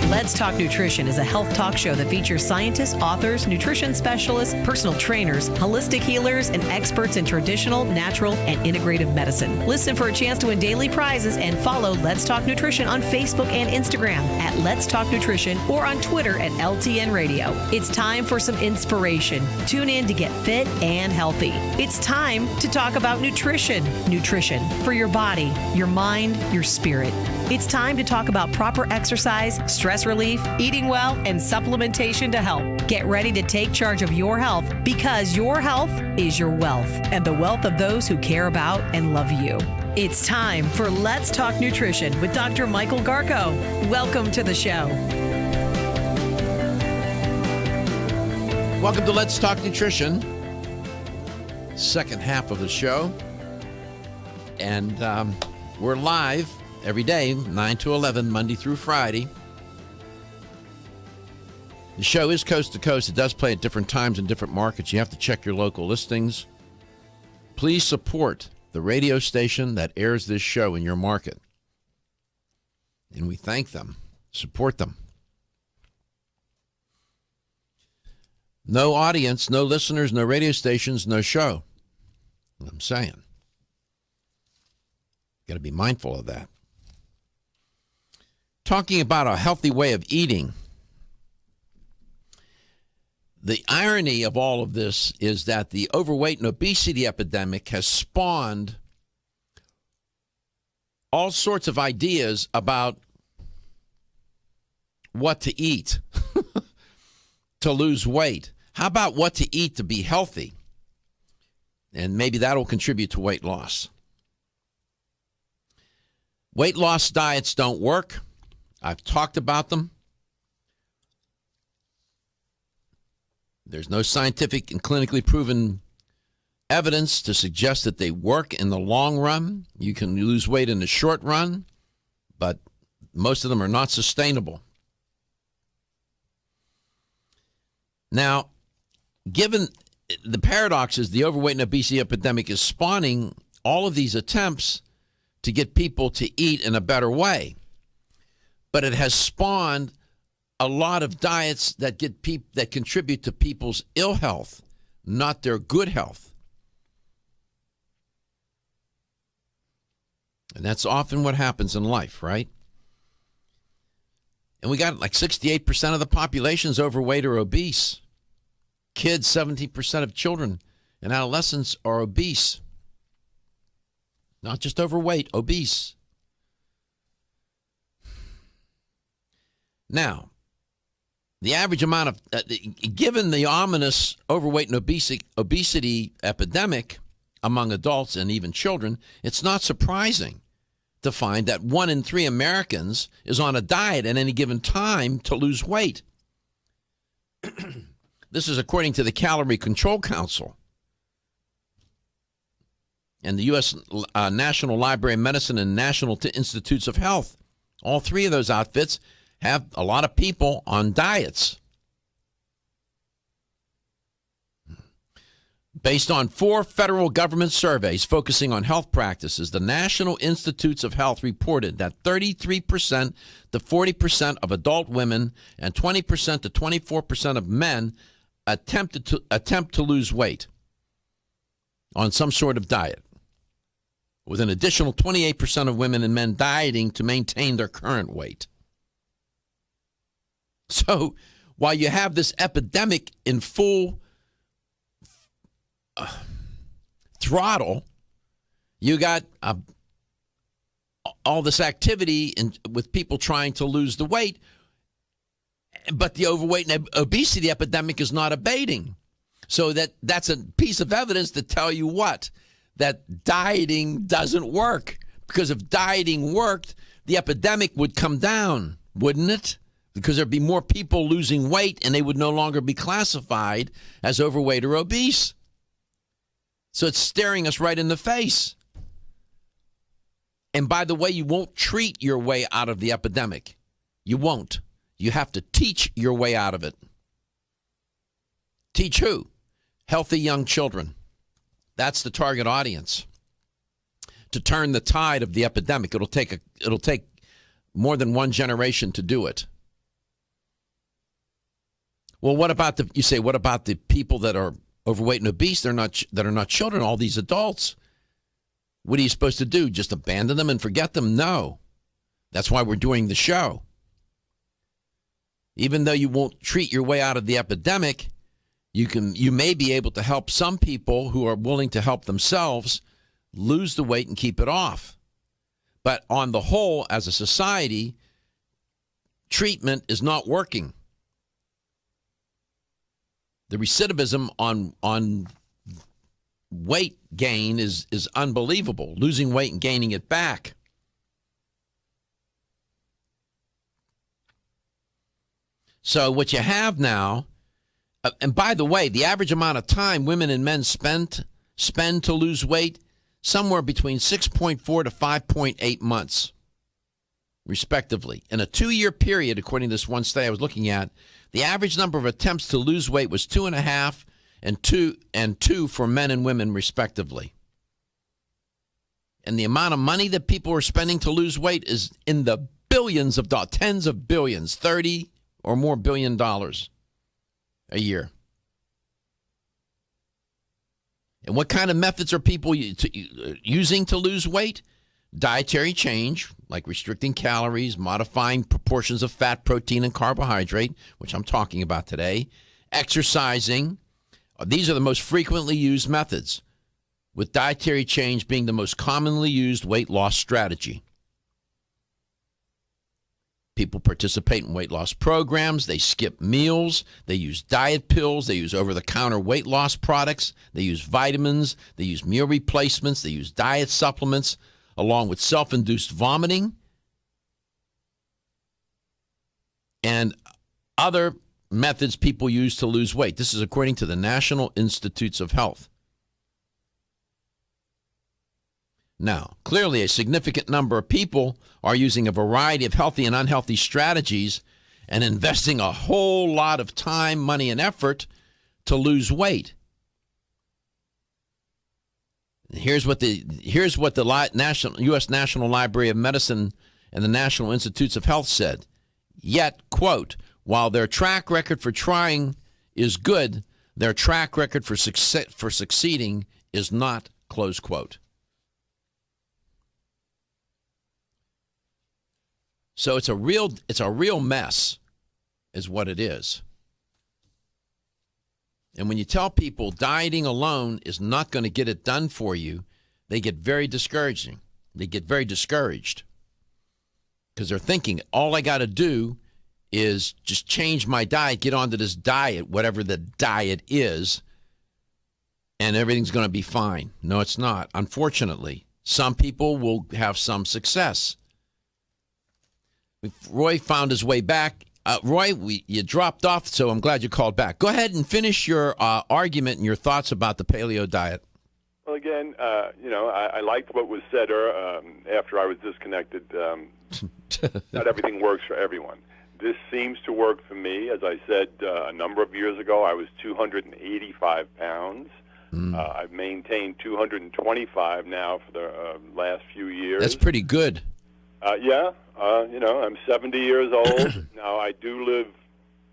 Let's Talk Nutrition is a health talk show that features scientists, authors, nutrition specialists, personal trainers, holistic healers, and experts in traditional, natural, and integrative medicine. Listen for a chance to win daily prizes and follow Let's Talk Nutrition on Facebook and Instagram at Let's Talk Nutrition or on Twitter at LTN Radio. It's time for some inspiration. Tune in to get fit and healthy. It's time to talk about nutrition. Nutrition for your body, your mind, your spirit. It's time to talk about proper exercise, stress relief, eating well, and supplementation to help. Get ready to take charge of your health because your health is your wealth and the wealth of those who care about and love you. It's time for Let's Talk Nutrition with Dr. Michael Garko. Welcome to the show. Welcome to Let's Talk Nutrition, second half of the show. And we're live every day, 9 to 11, Monday through Friday. The show is coast to coast. It does play at different times in different markets. You have to check your local listings. Please support the radio station that airs this show in your market. And we thank them. Support them. No audience, no listeners, no radio stations, no show. I'm saying. Got to be mindful of that. Talking about a healthy way of eating. The irony of all of this is that the overweight and obesity epidemic has spawned all sorts of ideas about what to eat to lose weight. How about what to eat to be healthy? And maybe that'll contribute to weight loss. Weight loss diets don't work. I've talked about them. There's no scientific and clinically proven evidence to suggest that they work in the long run. You can lose weight in the short run, but most of them are not sustainable. Now, given the paradox is the overweight and obesity epidemic is spawning all of these attempts to get people to eat in a better way. But it has spawned a lot of diets that that contribute to people's ill health, not their good health. And that's often what happens in life, right? And we got like 68% of the population is overweight or obese. Kids, 17% of children and adolescents are obese. Not just overweight, obese. Now, the average amount of, given the ominous overweight and obesity epidemic among adults and even children, it's not surprising to find that 1 in 3 Americans is on a diet at any given time to lose weight. This is according to the Calorie Control Council and the U.S. National Library of Medicine and National Institutes of Health. All three of those outfits have a lot of people on diets. Based on 4 federal government surveys focusing on health practices, the National Institutes of Health reported that 33% to 40% of adult women and 20% to 24% of men attempt to lose weight on some sort of diet, with an additional 28% of women and men dieting to maintain their current weight. So while you have this epidemic in full throttle, you got all this activity with people trying to lose the weight, but the overweight and obesity epidemic is not abating. So that's a piece of evidence to tell you what? That dieting doesn't work. Because if dieting worked, the epidemic would come down, wouldn't it? Because there'd be more people losing weight and they would no longer be classified as overweight or obese. So it's staring us right in the face. And by the way, you won't treat your way out of the epidemic. You won't. You have to teach your way out of it. Teach who? Healthy young children. That's the target audience. To turn the tide of the epidemic, it'll take more than one generation to do it. Well, what about the people that are overweight and obese? That are not children, all these adults. What are you supposed to do? Just abandon them and forget them? No. That's why we're doing the show. Even though you won't treat your way out of the epidemic, you may be able to help some people who are willing to help themselves lose the weight and keep it off. But on the whole, as a society, treatment is not working. The recidivism on weight gain is unbelievable. Losing weight and gaining it back. So what you have now, and by the way, the average amount of time women and men spend to lose weight, somewhere between 6.4 to 5.8 months, respectively. In a 2-year period, according to this one study I was looking at, the average number of attempts to lose weight was 2.5 and 2 for men and women, respectively. And the amount of money that people are spending to lose weight is in the billions of dollars, tens of billions, 30 or more $billion a year. And what kind of methods are people using to lose weight? Dietary change, like restricting calories, modifying proportions of fat, protein, and carbohydrate, which I'm talking about today. Exercising. These are the most frequently used methods, with dietary change being the most commonly used weight loss strategy. People participate in weight loss programs. They skip meals. They use diet pills. They use over-the-counter weight loss products. They use vitamins. They use meal replacements. They use diet supplements, along with self-induced vomiting and other methods people use to lose weight. This is according to the National Institutes of Health. Now, clearly a significant number of people are using a variety of healthy and unhealthy strategies and investing a whole lot of time, money, and effort to lose weight. Here's what the U.S. National Library of Medicine and the National Institutes of Health said. Yet, quote, while their track record for trying is good, their track record for succeeding is not, close quote. So it's a real mess, is what it is. And when you tell people dieting alone is not going to get it done for you, they get very discouraging. They get very discouraged because they're thinking, all I got to do is just change my diet, get onto this diet, whatever the diet is, and everything's going to be fine. No, it's not. Unfortunately, some people will have some success. Roy found his way back. Roy, you dropped off, so I'm glad you called back. Go ahead and finish your argument and your thoughts about the paleo diet. Well, again, I liked what was said after I was disconnected. Not everything works for everyone. This seems to work for me. As I said a number of years ago, I was 285 pounds. I've maintained 225 now for the last few years. That's pretty good. I'm 70 years old. Now, I do live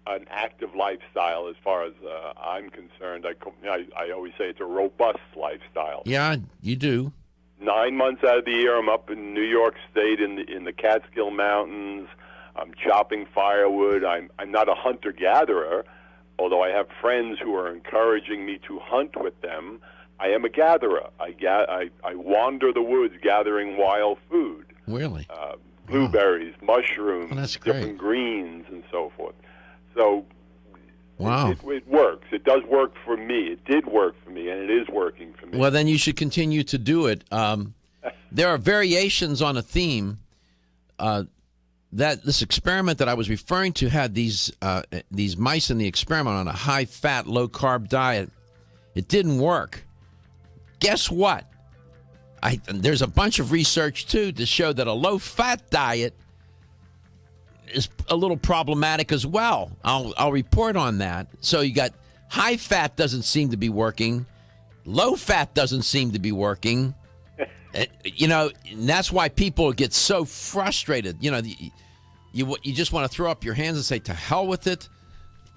an active lifestyle as far as I'm concerned. I always say it's a robust lifestyle. Yeah, you do. 9 months out of the year, I'm up in New York State in the Catskill Mountains. I'm chopping firewood. I'm not a hunter-gatherer, although I have friends who are encouraging me to hunt with them. I am a gatherer. I wander the woods gathering wild food. Really? Blueberries, mushrooms, that's great. Different greens, and so forth. So wow. It works. It does work for me. It did work for me, and it is working for me. Well, then you should continue to do it. There are variations on a theme. That this experiment that I was referring to had these mice in the experiment on a high-fat, low-carb diet. It didn't work. Guess what? There's a bunch of research, too, to show that a low-fat diet is a little problematic as well. I'll report on that. So you got high-fat doesn't seem to be working. Low-fat doesn't seem to be working. And that's why people get so frustrated. You just want to throw up your hands and say, to hell with it.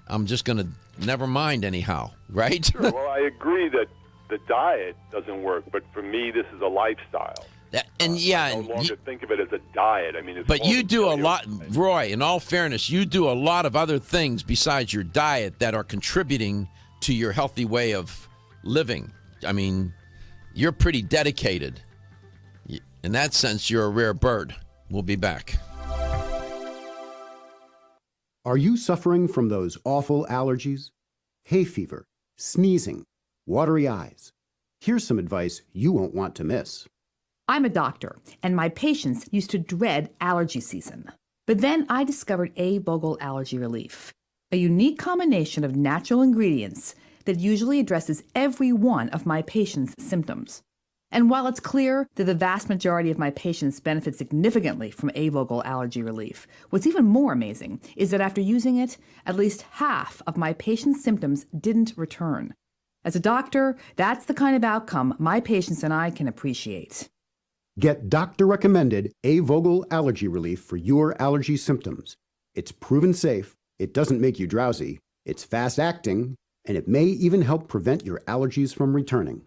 I'm just going to never mind anyhow, right? Sure. Well, I agree that the diet doesn't work, but for me, this is a lifestyle. I no longer think of it as a diet. I mean, but you do a lot, Roy. In all fairness, you do a lot of other things besides your diet that are contributing to your healthy way of living. I mean, you're pretty dedicated. In that sense, you're a rare bird. We'll be back. Are you suffering from those awful allergies? Hay fever, sneezing, watery eyes. Here's some advice you won't want to miss. I'm a doctor, and my patients used to dread allergy season. But then I discovered A-Vogel Allergy Relief, a unique combination of natural ingredients that usually addresses every one of my patients' symptoms. And while it's clear that the vast majority of my patients benefit significantly from A-Vogel Allergy Relief, what's even more amazing is that after using it, at least half of my patients' symptoms didn't return. As a doctor, that's the kind of outcome my patients and I can appreciate. Get doctor-recommended A-Vogel Allergy Relief for your allergy symptoms. It's proven safe, it doesn't make you drowsy, it's fast-acting, and it may even help prevent your allergies from returning.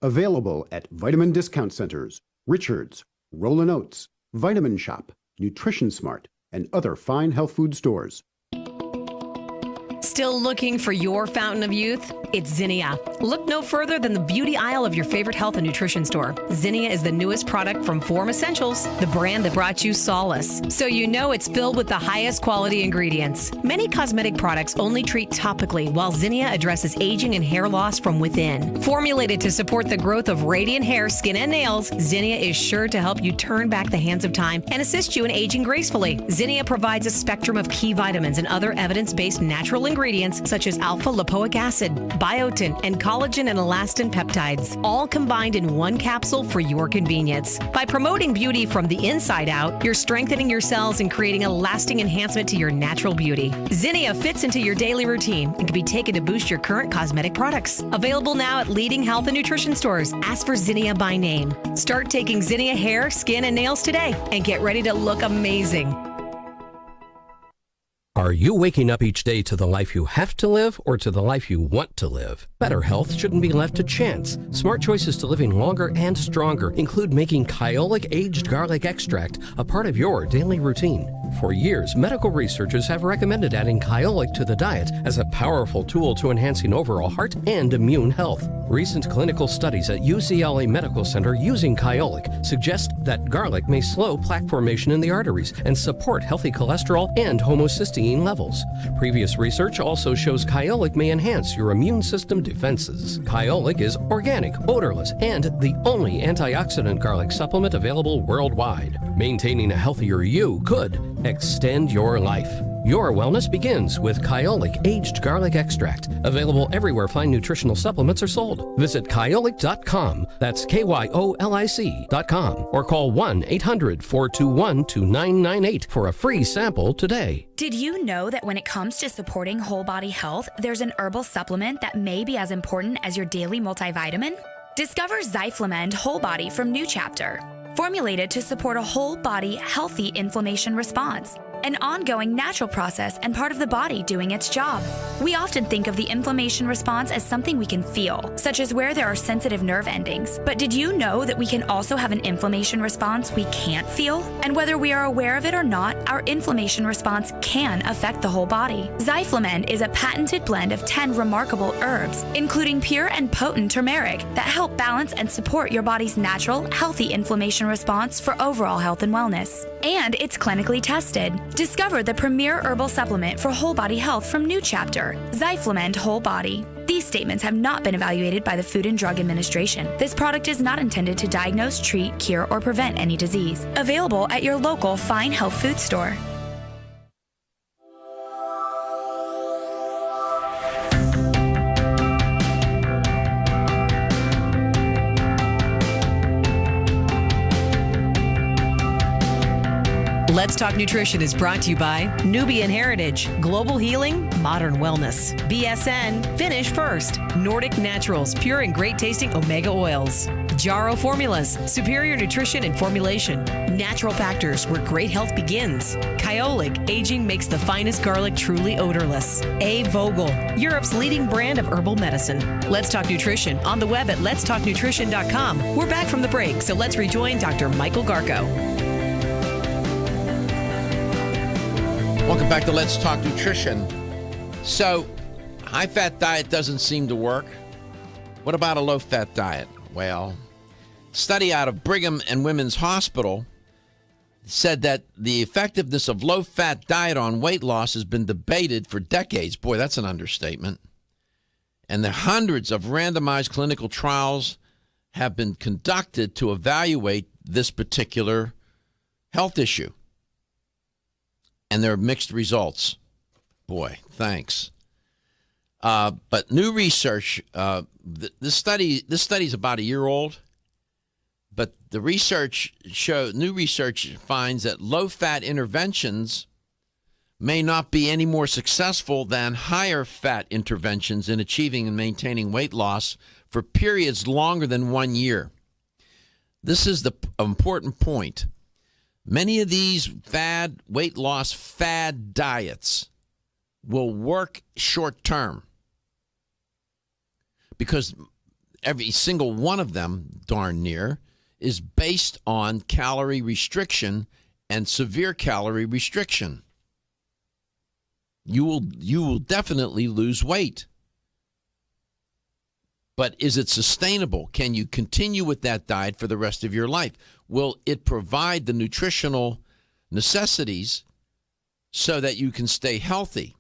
Available at vitamin discount centers, Richards, Rollin' Oats, Vitamin Shop, Nutrition Smart, and other fine health food stores. Still looking for your fountain of youth? It's Zinnia. Look no further than the beauty aisle of your favorite health and nutrition store. Zinnia is the newest product from Form Essentials, the brand that brought you solace. So you know it's filled with the highest quality ingredients. Many cosmetic products only treat topically, while Zinnia addresses aging and hair loss from within. Formulated to support the growth of radiant hair, skin, and nails, Zinnia is sure to help you turn back the hands of time and assist you in aging gracefully. Zinnia provides a spectrum of key vitamins and other evidence-based natural ingredients such as alpha-lipoic acid, biotin, and collagen and elastin peptides, all combined in one capsule for your convenience. By promoting beauty from the inside out, you're strengthening your cells and creating a lasting enhancement to your natural beauty. Zinnia fits into your daily routine and can be taken to boost your current cosmetic products. Available now at leading health and nutrition stores. Ask for Zinnia by name. Start taking Zinnia hair, skin, and nails today and get ready to look amazing. Are you waking up each day to the life you have to live or to the life you want to live? Better health shouldn't be left to chance. Smart choices to living longer and stronger include making Kyolic aged garlic extract a part of your daily routine. For years, medical researchers have recommended adding Kyolic to the diet as a powerful tool to enhancing overall heart and immune health. Recent clinical studies at UCLA Medical Center using Kyolic suggest that garlic may slow plaque formation in the arteries and support healthy cholesterol and homocysteine levels. Previous research also shows Kyolic may enhance your immune system defenses. Kyolic is organic, odorless, and the only antioxidant garlic supplement available worldwide. Maintaining a healthier you could extend your life. Your wellness begins with Kyolic aged garlic extract. Available everywhere fine nutritional supplements are sold. Visit Kyolic.com. That's KYOLIC.com. Or call 1-800-421-2998 for a free sample today. Did you know that when it comes to supporting whole body health, there's an herbal supplement that may be as important as your daily multivitamin? Discover Zyflamend Whole Body from New Chapter. Formulated to support a whole body healthy inflammation response. An ongoing natural process and part of the body doing its job. We often think of the inflammation response as something we can feel, such as where there are sensitive nerve endings. But did you know that we can also have an inflammation response we can't feel? And whether we are aware of it or not, our inflammation response can affect the whole body. Zyflamend is a patented blend of 10 remarkable herbs, including pure and potent turmeric, that help balance and support your body's natural, healthy inflammation response for overall health and wellness. And it's clinically tested. Discover the premier herbal supplement for whole body health from New Chapter, Zyflamend Whole Body. These statements have not been evaluated by the Food and Drug Administration. This product is not intended to diagnose, treat, cure, or prevent any disease. Available at your local fine health food store. Let's Talk Nutrition is brought to you by Nubian Heritage, Global Healing, Modern Wellness, BSN, Finish First, Nordic Naturals, pure and great tasting omega oils, Jarrow Formulas, superior nutrition and formulation, Natural Factors, where great health begins, Kyolic, aging makes the finest garlic truly odorless, A. Vogel, Europe's leading brand of herbal medicine. Let's Talk Nutrition on the web at letstalknutrition.com. We're back from the break, so let's rejoin Dr. Michael Garko. Welcome back to Let's Talk Nutrition. So, high-fat diet doesn't seem to work. What about a low-fat diet? Well, study out of Brigham and Women's Hospital said that the effectiveness of low-fat diet on weight loss has been debated for decades. Boy, that's an understatement. And the hundreds of randomized clinical trials have been conducted to evaluate this particular health issue. And there are mixed results. Boy, thanks. But new research, this study is about a year old, but the new research finds that low-fat interventions may not be any more successful than higher-fat interventions in achieving and maintaining weight loss for periods longer than 1 year. This is the important point. Many of these weight loss fad diets will work short term because every single one of them, darn near, is based on calorie restriction and severe calorie restriction. You will definitely lose weight. But is it sustainable? Can you continue with that diet for the rest of your life? Will it provide the nutritional necessities so that you can stay healthy?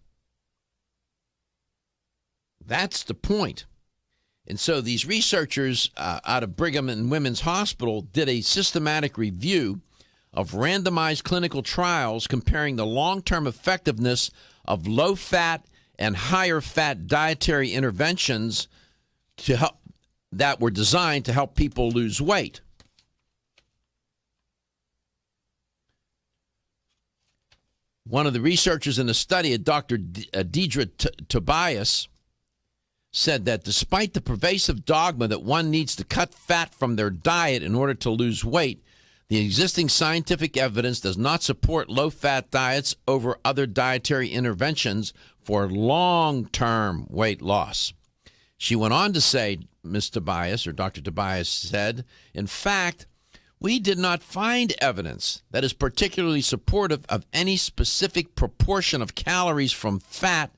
That's the point. And so these researchers out of Brigham and Women's Hospital did a systematic review of randomized clinical trials comparing the long-term effectiveness of low-fat and higher-fat dietary interventions that were designed to help people lose weight. One of the researchers in the study, Dr. Deidre Tobias, said that despite the pervasive dogma that one needs to cut fat from their diet in order to lose weight, the existing scientific evidence does not support low-fat diets over other dietary interventions for long-term weight loss. She went on to say, Ms. Tobias, or Dr. Tobias said, in fact, we did not find evidence that is particularly supportive of any specific proportion of calories from fat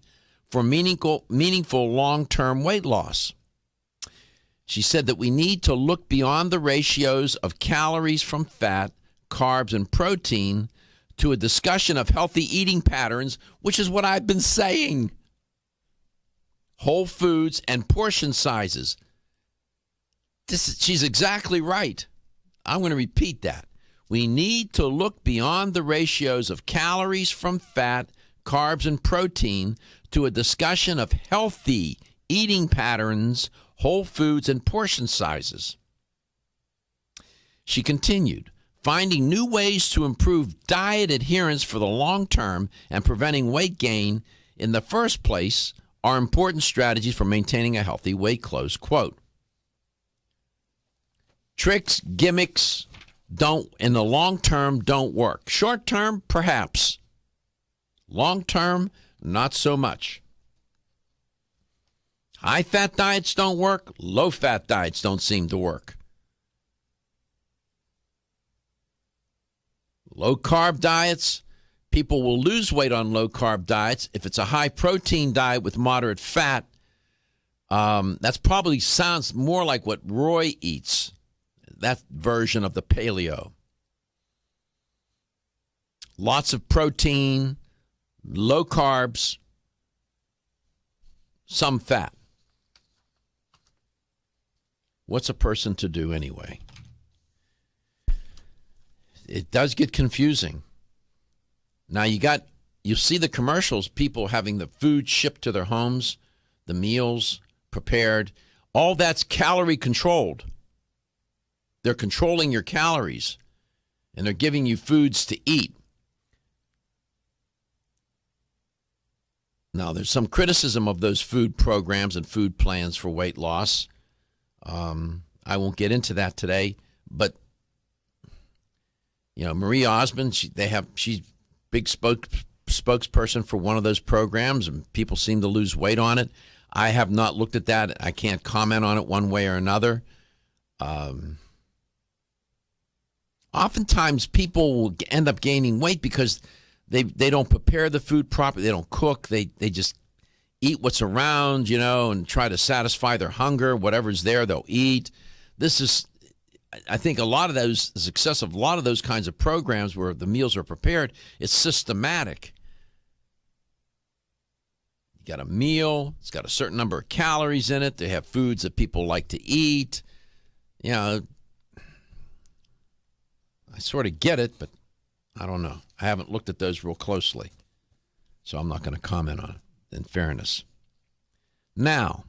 for meaningful long-term weight loss. She said that we need to look beyond the ratios of calories from fat, carbs, and protein to a discussion of healthy eating patterns, which is what I've been saying. Whole foods and portion sizes. She's exactly right. I'm going to repeat that. We need to look beyond the ratios of calories from fat, carbs, and protein to a discussion of healthy eating patterns, whole foods, and portion sizes. She continued, finding new ways to improve diet adherence for the long term and preventing weight gain in the first place are important strategies for maintaining a healthy weight, close quote. Tricks, gimmicks, in the long term, don't work. Short term, perhaps. Long term, not so much. High-fat diets don't work. Low-fat diets don't seem to work. Low-carb diets, people will lose weight on low-carb diets. If it's a high-protein diet with moderate fat, that probably sounds more like what Roy eats, that version of the paleo. Lots of protein, low carbs, some fat. What's a person to do anyway? It does get confusing. Now you see the commercials, people having the food shipped to their homes, the meals prepared. All that's calorie controlled. They're controlling your calories, and they're giving you foods to eat. Now, there's some criticism of those food programs and food plans for weight loss. I won't get into that today, but Marie Osmond, she's big spokesperson for one of those programs, and people seem to lose weight on it. I have not looked at that. I can't comment on it one way or another. Oftentimes, people will end up gaining weight because they don't prepare the food properly. They don't cook. They just eat what's around, and try to satisfy their hunger. Whatever's there, they'll eat. I think a lot of the success of a lot of those kinds of programs where the meals are prepared, it's systematic. You got a meal, it's got a certain number of calories in it. They have foods that people like to eat. I sort of get it, but I don't know. I haven't looked at those real closely, so I'm not going to comment on it, in fairness. Now,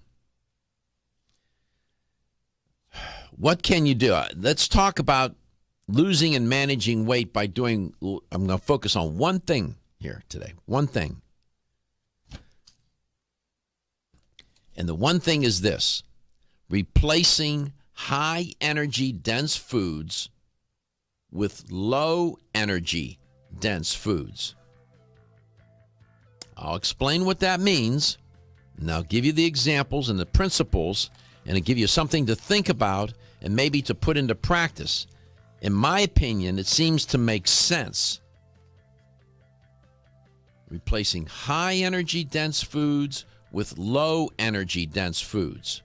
what can you do? Let's talk about losing and managing weight by doing, I'm going to focus on one thing here today, one thing. And the one thing is this: replacing high energy dense foods with low energy dense foods. I'll explain what that means, and I'll give you the examples and the principles, and I'll give you something to think about and maybe to put into practice. In my opinion, it seems to make sense. Replacing high energy dense foods with low energy dense foods.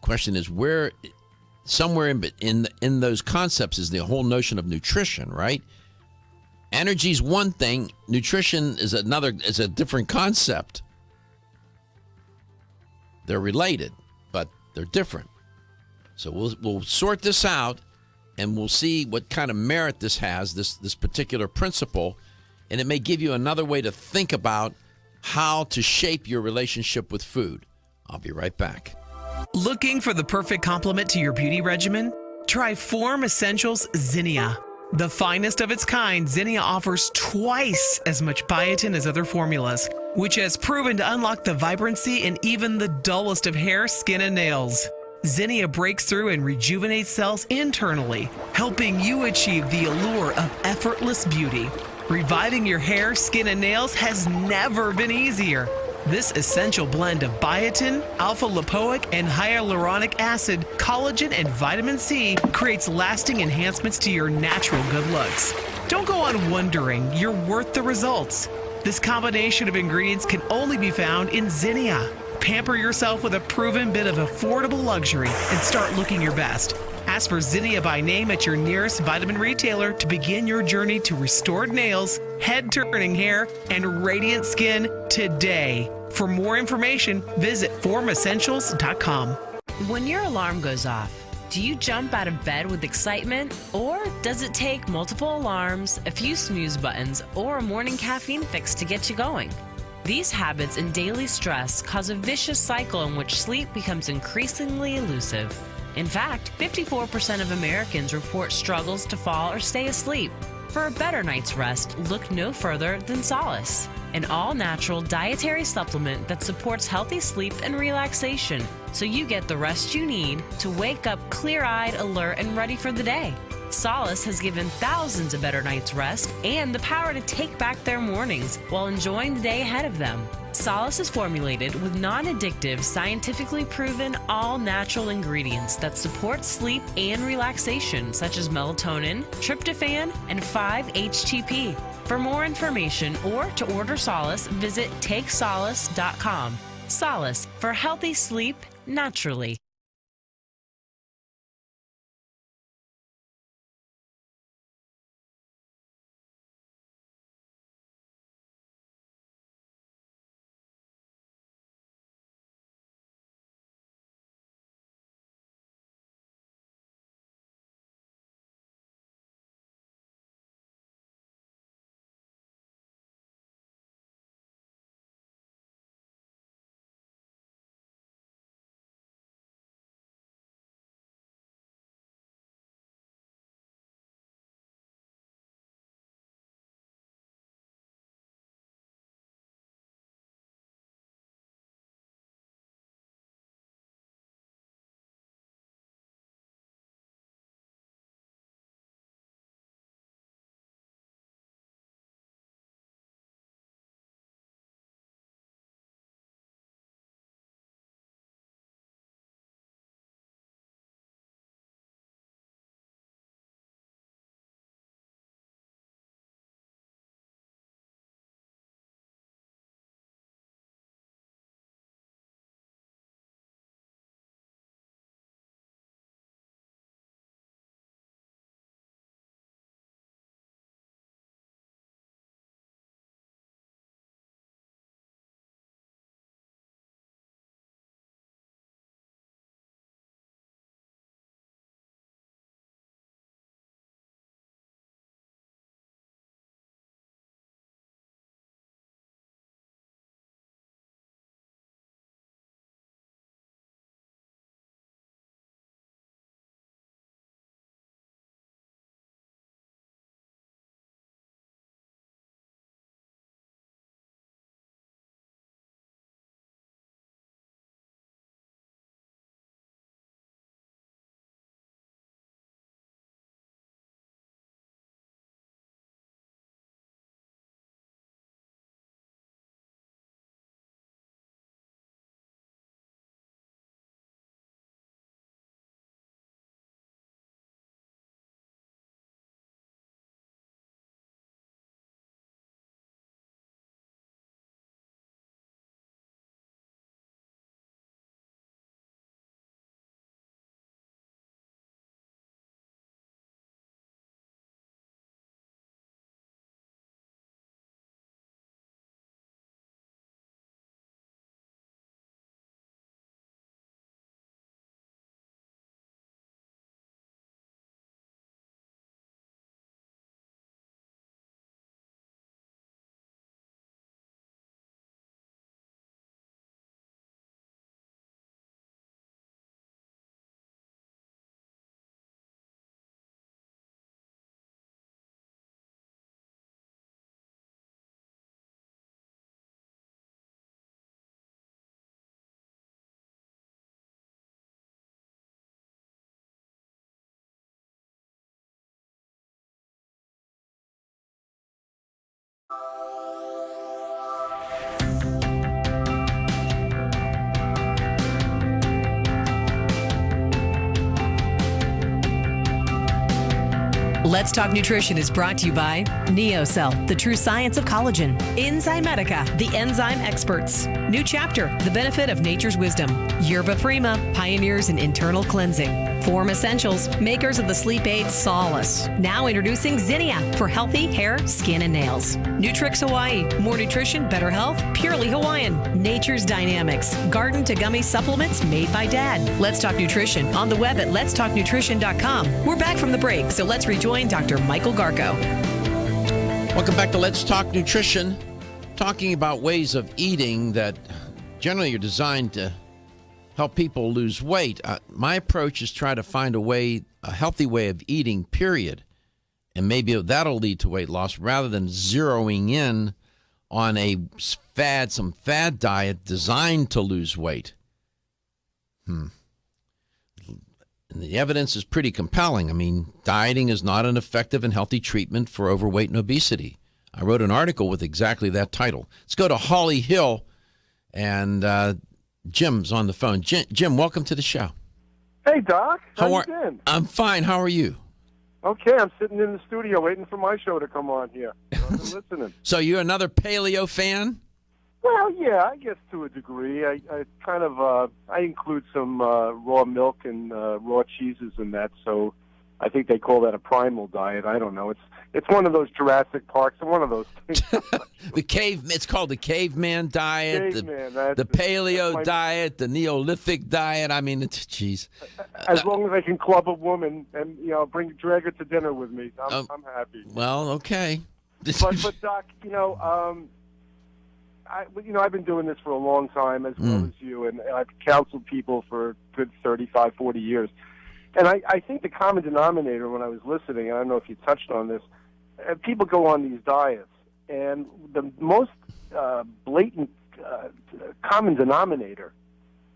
Question is, where somewhere in those concepts is the whole notion of nutrition, right? Energy is one thing, nutrition is another, is a different concept. They're related, but they're different. So we'll sort this out, and we'll see what kind of merit this has, this particular principle, and it may give you another way to think about how to shape your relationship with food. I'll be right back. Looking for the perfect complement to your beauty regimen? Try Form Essentials Zinnia. The finest of its kind, Zinnia offers twice as much biotin as other formulas, which has proven to unlock the vibrancy in even the dullest of hair, skin, and nails. Zinnia breaks through and rejuvenates cells internally, helping you achieve the allure of effortless beauty. Reviving your hair, skin, and nails has never been easier. This essential blend of biotin, alpha-lipoic, and hyaluronic acid, collagen, and vitamin C creates lasting enhancements to your natural good looks. Don't go on wondering, you're worth the results. This combination of ingredients can only be found in Zinnia. Pamper yourself with a proven bit of affordable luxury and start looking your best. Ask for Zinnia by name at your nearest vitamin retailer to begin your journey to restored nails, head-turning hair, and radiant skin today. For more information, visit formessentials.com. When your alarm goes off, do you jump out of bed with excitement? Or does it take multiple alarms, a few snooze buttons, or a morning caffeine fix to get you going? These habits and daily stress cause a vicious cycle in which sleep becomes increasingly elusive. In fact, 54% of Americans report struggles to fall or stay asleep. For a better night's rest, look no further than Solace, an all-natural dietary supplement that supports healthy sleep and relaxation, so you get the rest you need to wake up clear-eyed, alert, and ready for the day. Solace has given thousands a better night's rest and the power to take back their mornings while enjoying the day ahead of them. Solace is formulated with non-addictive, scientifically proven, all-natural ingredients that support sleep and relaxation, such as melatonin, tryptophan, and 5-HTP. For more information or to order Solace, visit takesolace.com. Solace, for healthy sleep naturally. Let's Talk Nutrition is brought to you by NeoCell, the true science of collagen. Enzymedica, the enzyme experts. New Chapter, the benefit of nature's wisdom. Yerba Prima, pioneers in internal cleansing. Form Essentials, makers of the sleep aid Solace. Now introducing Zinnia for healthy hair, skin, and nails. Nutrix Hawaii, more nutrition, better health, purely Hawaiian. Nature's Dynamics, garden to gummy supplements made by Dad. Let's Talk Nutrition on the web at letstalknutrition.com. We're back from the break, so let's rejoin Dr. Michael Garko. Welcome back to Let's Talk Nutrition, talking about ways of eating that generally are designed to help people lose weight. My approach is try to find a healthy way of eating, period. And maybe that'll lead to weight loss rather than zeroing in on some fad diet designed to lose weight. And the evidence is pretty compelling. I mean, dieting is not an effective and healthy treatment for overweight and obesity. I wrote an article with exactly that title. Let's go to Holly Hill, and Jim's on the phone. Jim, welcome to the show. Hey, Doc. How you been? I'm fine. How are you? Okay, I'm sitting in the studio waiting for my show to come on here. I'm listening. So you're another paleo fan? Well, yeah, I guess to a degree. I kind of I include some raw milk and raw cheeses in that, so I think they call that a primal diet. I don't know. It's one of those Jurassic Parks and one of those things. It's called the caveman diet, the That's paleo diet, the Neolithic diet. I mean, geez. As long as I can club a woman and drag her to dinner with me, I'm happy. Well, okay. but Doc, I've been doing this for a long time, as well as you, and I've counseled people for a good 35, 40 years. And I think the common denominator when I was listening, and I don't know if you touched on this, people go on these diets, and the most blatant common denominator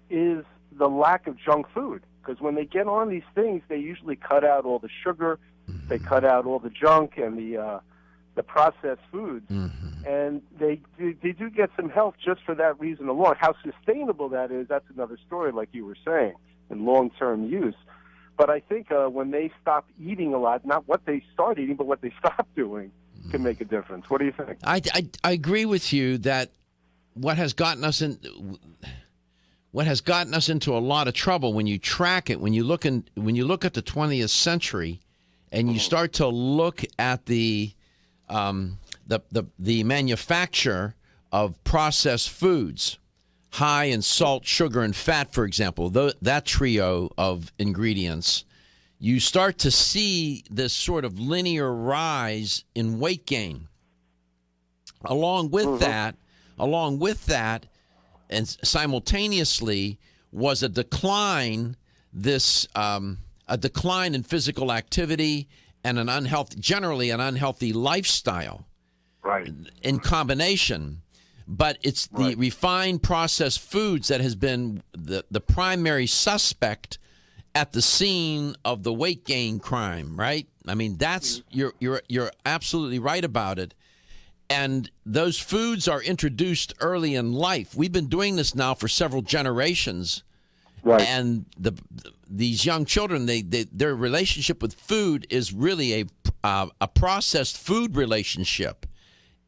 is the lack of junk food. Because when they get on these things, they usually cut out all the sugar, they cut out all the junk and the processed foods, and they do get some health just for that reason alone. How sustainable that is, that's another story, like you were saying, in long-term use. But I think when they stop eating a lot, not what they start eating, but what they stop doing, can make a difference. What do you think? I agree with you that what has gotten us into a lot of trouble when you track it, when you look at the 20th century, and you start to look at the manufacture of processed foods, high in salt, sugar, and fat, for example, that trio of ingredients, you start to see this sort of linear rise in weight gain. Along with that, and simultaneously was a decline in physical activity and generally an unhealthy lifestyle. Right. In combination. But it's the refined processed foods that has been the primary suspect at the scene of the weight gain crime, right? I mean, that's you're absolutely right about it. And those foods are introduced early in life. We've been doing this now for several generations. Right. And these young children, their relationship with food is really a processed food relationship.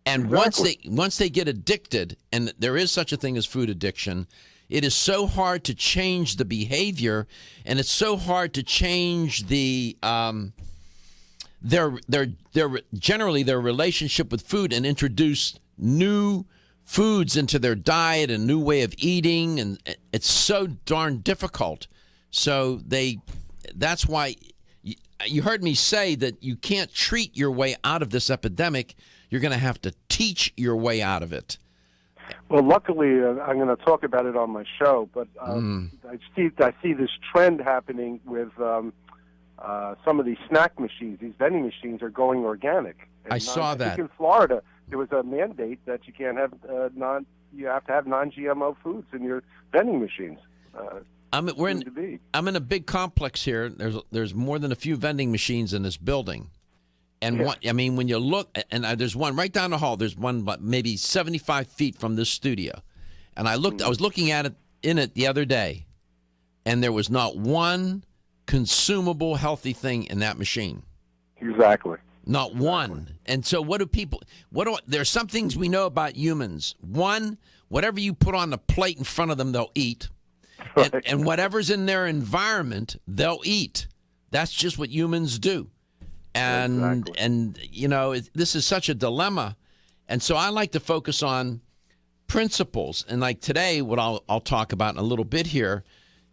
And once they get addicted, and there is such a thing as food addiction, it is so hard to change the behavior, and it's so hard to change their relationship with food and introduce new foods into their diet and new way of eating, and it's so darn difficult. So that's why you heard me say that you can't treat your way out of this epidemic. You're going to have to teach your way out of it. Well, luckily, I'm going to talk about it on my show, but I see this trend happening with some of these snack machines. These vending machines are going organic. And I saw that. I think in Florida, there was a mandate that you can't have you have to have non-GMO foods in your vending machines. I'm in a big complex here. There's more than a few vending machines in this building. And when you look, and there's one right down the hall. There's one maybe 75 feet from this studio. And I was looking at it the other day, and there was not one consumable healthy thing in that machine. Exactly. Not one. And so there's some things we know about humans. One, whatever you put on the plate in front of them, they'll eat. Right. And whatever's in their environment, they'll eat. That's just what humans do. And, this is such a dilemma. And so I like to focus on principles. And like today, what I'll talk about in a little bit here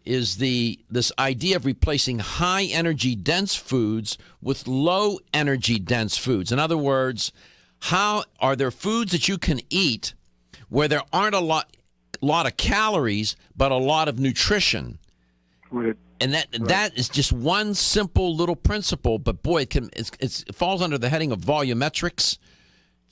is this idea of replacing high energy dense foods with low energy dense foods. In other words, how are there foods that you can eat where there aren't a lot of calories but a lot of nutrition? Right. And that is just one simple little principle, but boy, it falls under the heading of volumetrics.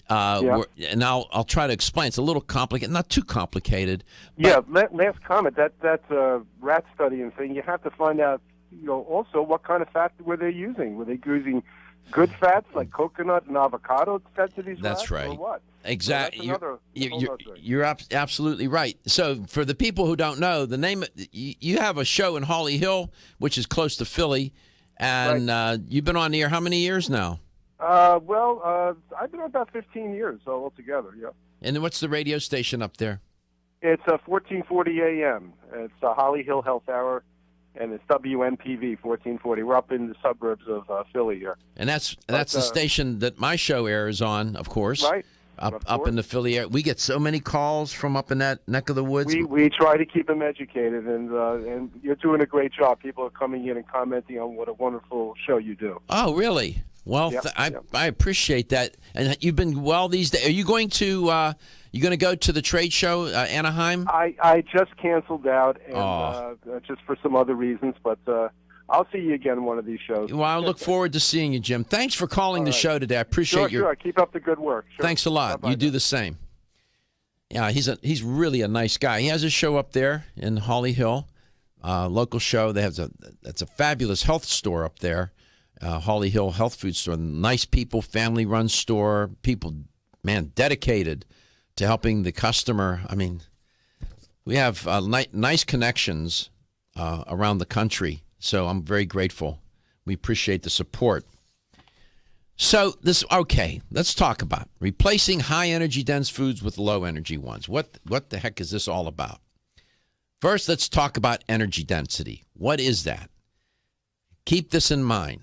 And I'll try to explain. It's a little complicated, not too complicated. Yeah, last comment. That's a rat study and saying you have to find out, also what kind of fat were they using? Were they using good fats like coconut and avocado fed to these That's rats, right. or what? Exactly. So you're absolutely right. So for the people who don't know, the name you have a show in Holly Hill, which is close to Philly, and you've been on the air how many years now? I've been on about 15 years altogether, yeah. And then what's the radio station up there? It's 1440 AM. It's Holly Hill Health Hour, and it's WNPV 1440. We're up in the suburbs of Philly here. And that's the station that my show airs on, of course. Right. Up in the Philly area. We get so many calls from up in that neck of the woods. We try to keep them educated, and you're doing a great job. People are coming in and commenting on what a wonderful show you do. Oh, really? Well, I appreciate that. And you've been well these days. Are you going to go to the trade show, Anaheim? I just canceled out, and just for some other reasons, but I'll see you again one of these shows. Well, I look forward to seeing you, Jim. Thanks for calling the show today. I appreciate Sure. Keep up the good work. Sure. Thanks a lot. Bye-bye. You do the same. Yeah, he's really a nice guy. He has a show up there in Holly Hill, local show. That's a fabulous health store up there. Holly Hill Health Food Store. Nice people, family-run store. People, man, dedicated to helping the customer. I mean, we have nice connections around the country, so I'm very grateful. We appreciate the support. So let's talk about replacing high-energy dense foods with low-energy ones. What the heck is this all about? First, let's talk about energy density. What is that? Keep this in mind.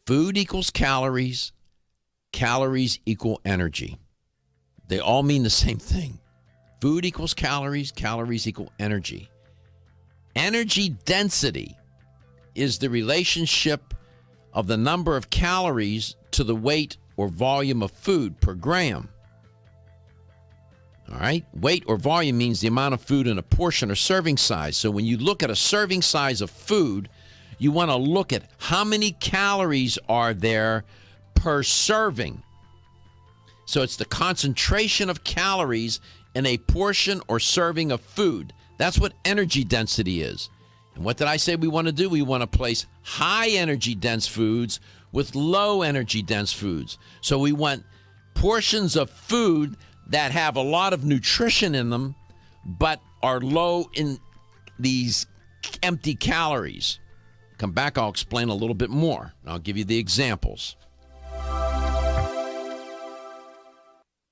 Food equals calories. Calories equal energy. They all mean the same thing. Food equals calories. Calories equal energy. Energy density is the relationship of the number of calories to the weight or volume of food per gram. All right? Weight or volume means the amount of food in a portion or serving size. So when you look at a serving size of food, you want to look at how many calories are there per serving. So it's the concentration of calories in a portion or serving of food. That's what energy density is. And what did I say we want to do? We want to place high energy dense foods with low energy dense foods. So we want portions of food that have a lot of nutrition in them, but are low in these empty calories. Come back, I'll explain a little bit more. I'll give you the examples.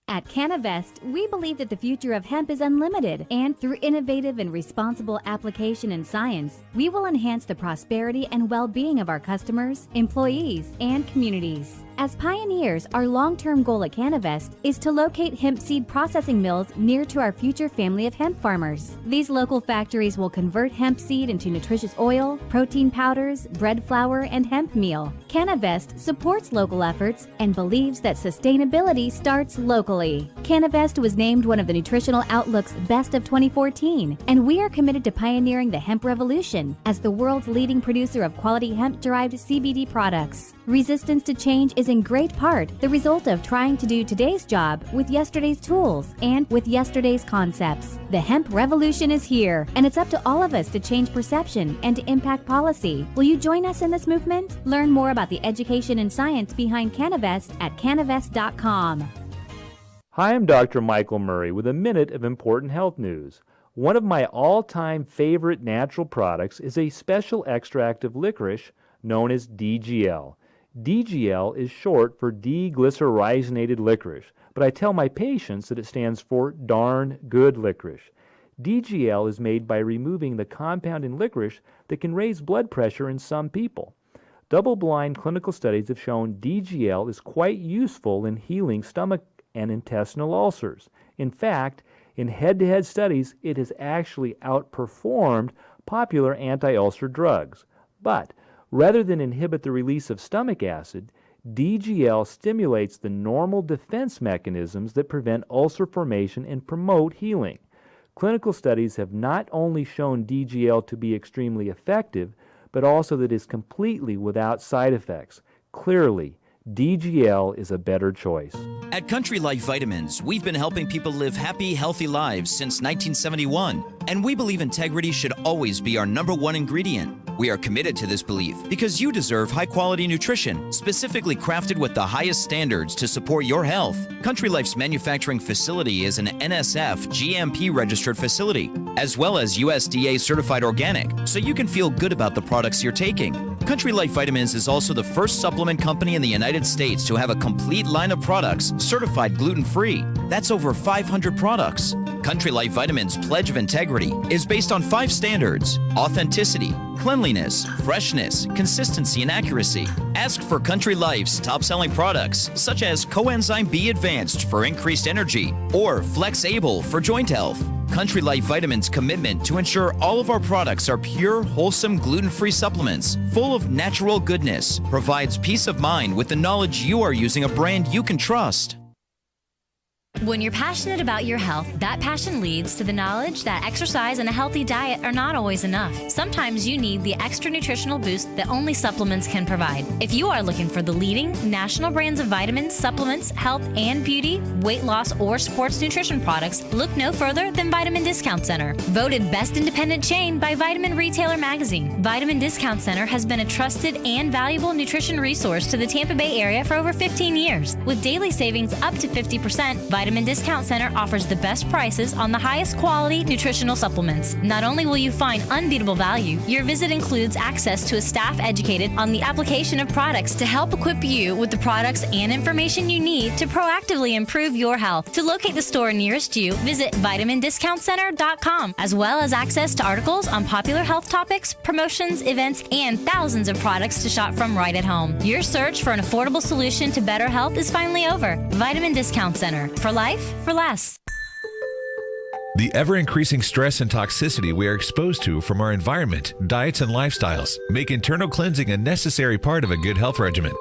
At Canavest, we believe that the future of hemp is unlimited, and through innovative and responsible application and science, we will enhance the prosperity and well-being of our customers, employees, and communities. As pioneers, our long-term goal at Canavest is to locate hemp seed processing mills near to our future family of hemp farmers. These local factories will convert hemp seed into nutritious oil, protein powders, bread flour, and hemp meal. Canavest supports local efforts and believes that sustainability starts locally. Canavest was named one of the Nutritional Outlook's Best of 2014, and we are committed to pioneering the hemp revolution as the world's leading producer of quality hemp-derived CBD products. Resistance to change is in great part the result of trying to do today's job with yesterday's tools and with yesterday's concepts. The hemp revolution is here, and it's up to all of us to change perception and to impact policy. Will you join us in this movement? Learn more about the education and science behind Canavest at canavest.com. Hi, I'm Dr. Michael Murray with a minute of important health news. One of my all-time favorite natural products is a special extract of licorice known as DGL. DGL is short for deglycyrrhizated licorice, but I tell my patients that it stands for darn good licorice. DGL is made by removing the compound in licorice that can raise blood pressure in some people. Double-blind clinical studies have shown DGL is quite useful in healing stomach and intestinal ulcers. In fact, in head-to-head studies, it has actually outperformed popular anti-ulcer drugs. But rather than inhibit the release of stomach acid, DGL stimulates the normal defense mechanisms that prevent ulcer formation and promote healing. Clinical studies have not only shown DGL to be extremely effective, but also that it is completely without side effects. Clearly, DGL is a better choice. At Country Life Vitamins, we've been helping people live happy, healthy lives since 1971, and we believe integrity should always be our #1 ingredient. We are committed to this belief because you deserve high-quality nutrition, specifically crafted with the highest standards to support your health. Country Life's manufacturing facility is an NSF GMP-registered facility, as well as USDA-certified organic, so you can feel good about the products you're taking. Country Life Vitamins is also the first supplement company in the United States to have a complete line of products certified gluten-free. That's over 500 products. Country Life Vitamins' pledge of integrity is based on 5 standards: authenticity, cleanliness, freshness, consistency, and accuracy. Ask for Country Life's top-selling products, such as Coenzyme B Advanced for increased energy or Flex Able for joint health. Country Life Vitamins' commitment to ensure all of our products are pure, wholesome, gluten-free supplements full of natural goodness provides peace of mind with the knowledge you are using a brand you can trust. When you're passionate about your health, that passion leads to the knowledge that exercise and a healthy diet are not always enough. Sometimes you need the extra nutritional boost that only supplements can provide. If you are looking for the leading national brands of vitamins, supplements, health and beauty, weight loss, or sports nutrition products, look no further than Vitamin Discount Center. Voted best independent chain by Vitamin Retailer Magazine, Vitamin Discount Center has been a trusted and valuable nutrition resource to the Tampa Bay area for over 15 years. With daily savings up to 50%, Vitamin Discount Center offers the best prices on the highest quality nutritional supplements. Not only will you find unbeatable value, your visit includes access to a staff educated on the application of products to help equip you with the products and information you need to proactively improve your health. To locate the store nearest you, visit vitamindiscountcenter.com, as well as access to articles on popular health topics, promotions, events, and thousands of products to shop from right at home. Your search for an affordable solution to better health is finally over. Vitamin Discount Center. For life, for less. The ever-increasing stress and toxicity we are exposed to from our environment, diets, and lifestyles make internal cleansing a necessary part of a good health regimen.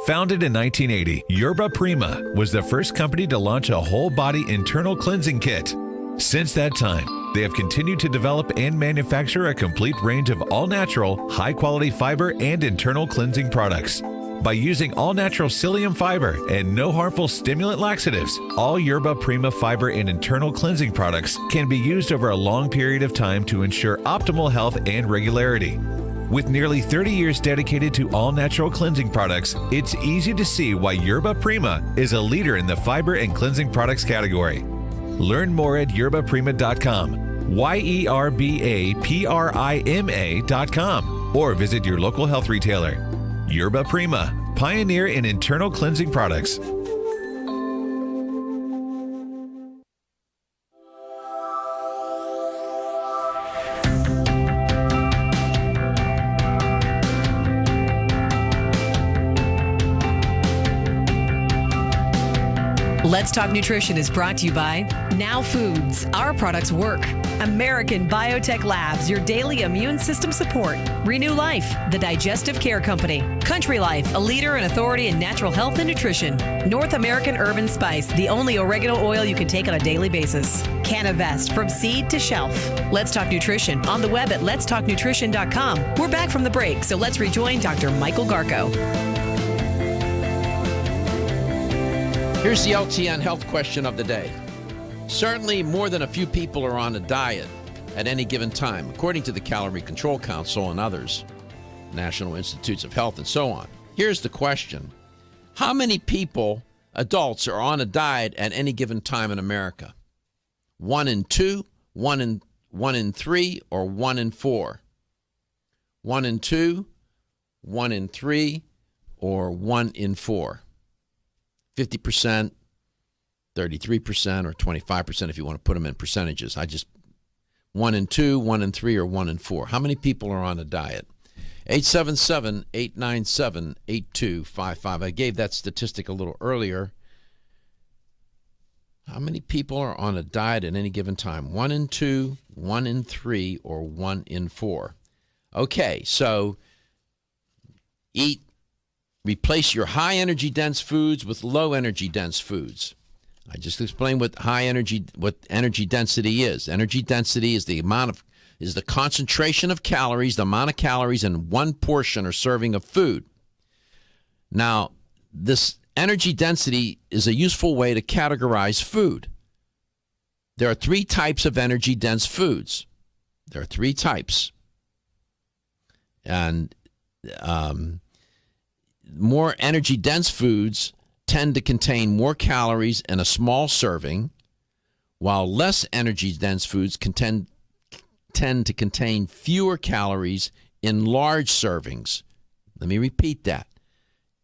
Founded in 1980, Yerba Prima was the first company to launch a whole-body internal cleansing kit. Since that time, they have continued to develop and manufacture a complete range of all-natural, high-quality fiber and internal cleansing products. By using all-natural psyllium fiber and no harmful stimulant laxatives, all Yerba Prima fiber and internal cleansing products can be used over a long period of time to ensure optimal health and regularity. With nearly 30 years dedicated to all-natural cleansing products, it's easy to see why Yerba Prima is a leader in the fiber and cleansing products category. Learn more at yerbaprima.com, YERBAPRIMA.com, or visit your local health retailer. Yerba Prima, pioneer in internal cleansing products. Let's Talk Nutrition is brought to you by Now Foods. Our products work. American Biotech Labs, your daily immune system support. Renew Life, the digestive care company. Country Life, a leader and authority in natural health and nutrition. North American Herb and Spice, the only oregano oil you can take on a daily basis. Canavest, from seed to shelf. Let's Talk Nutrition on the web at letstalknutrition.com. We're back from the break, so let's rejoin Dr. Michael Garko. Here's the LTN health question of the day. Certainly more than a few people are on a diet at any given time, according to the Calorie Control Council and others, National Institutes of Health and so on. Here's the question. How many people, adults, are on a diet at any given time in America? 1 in 2, 1 in 3, or 1 in 4? 1 in 2, 1 in 3, or 1 in 4? 50%, 33%, or 25% if you want to put them in percentages. 1 in 2, 1 in 3, or 1 in 4. How many people are on a diet? 877-897-8255. I gave that statistic a little earlier. How many people are on a diet at any given time? 1 in 2, 1 in 3, or 1 in 4? Okay, so replace your high energy dense foods with low energy dense foods. I just explained what energy density is. Energy density is the concentration of calories, the amount of calories in one portion or serving of food. Now, this energy density is a useful way to categorize food. There are 3 types of energy dense foods. There are 3 types. And more energy dense foods tend to contain more calories in a small serving, while less energy dense foods tend to contain fewer calories in large servings. Let me repeat that.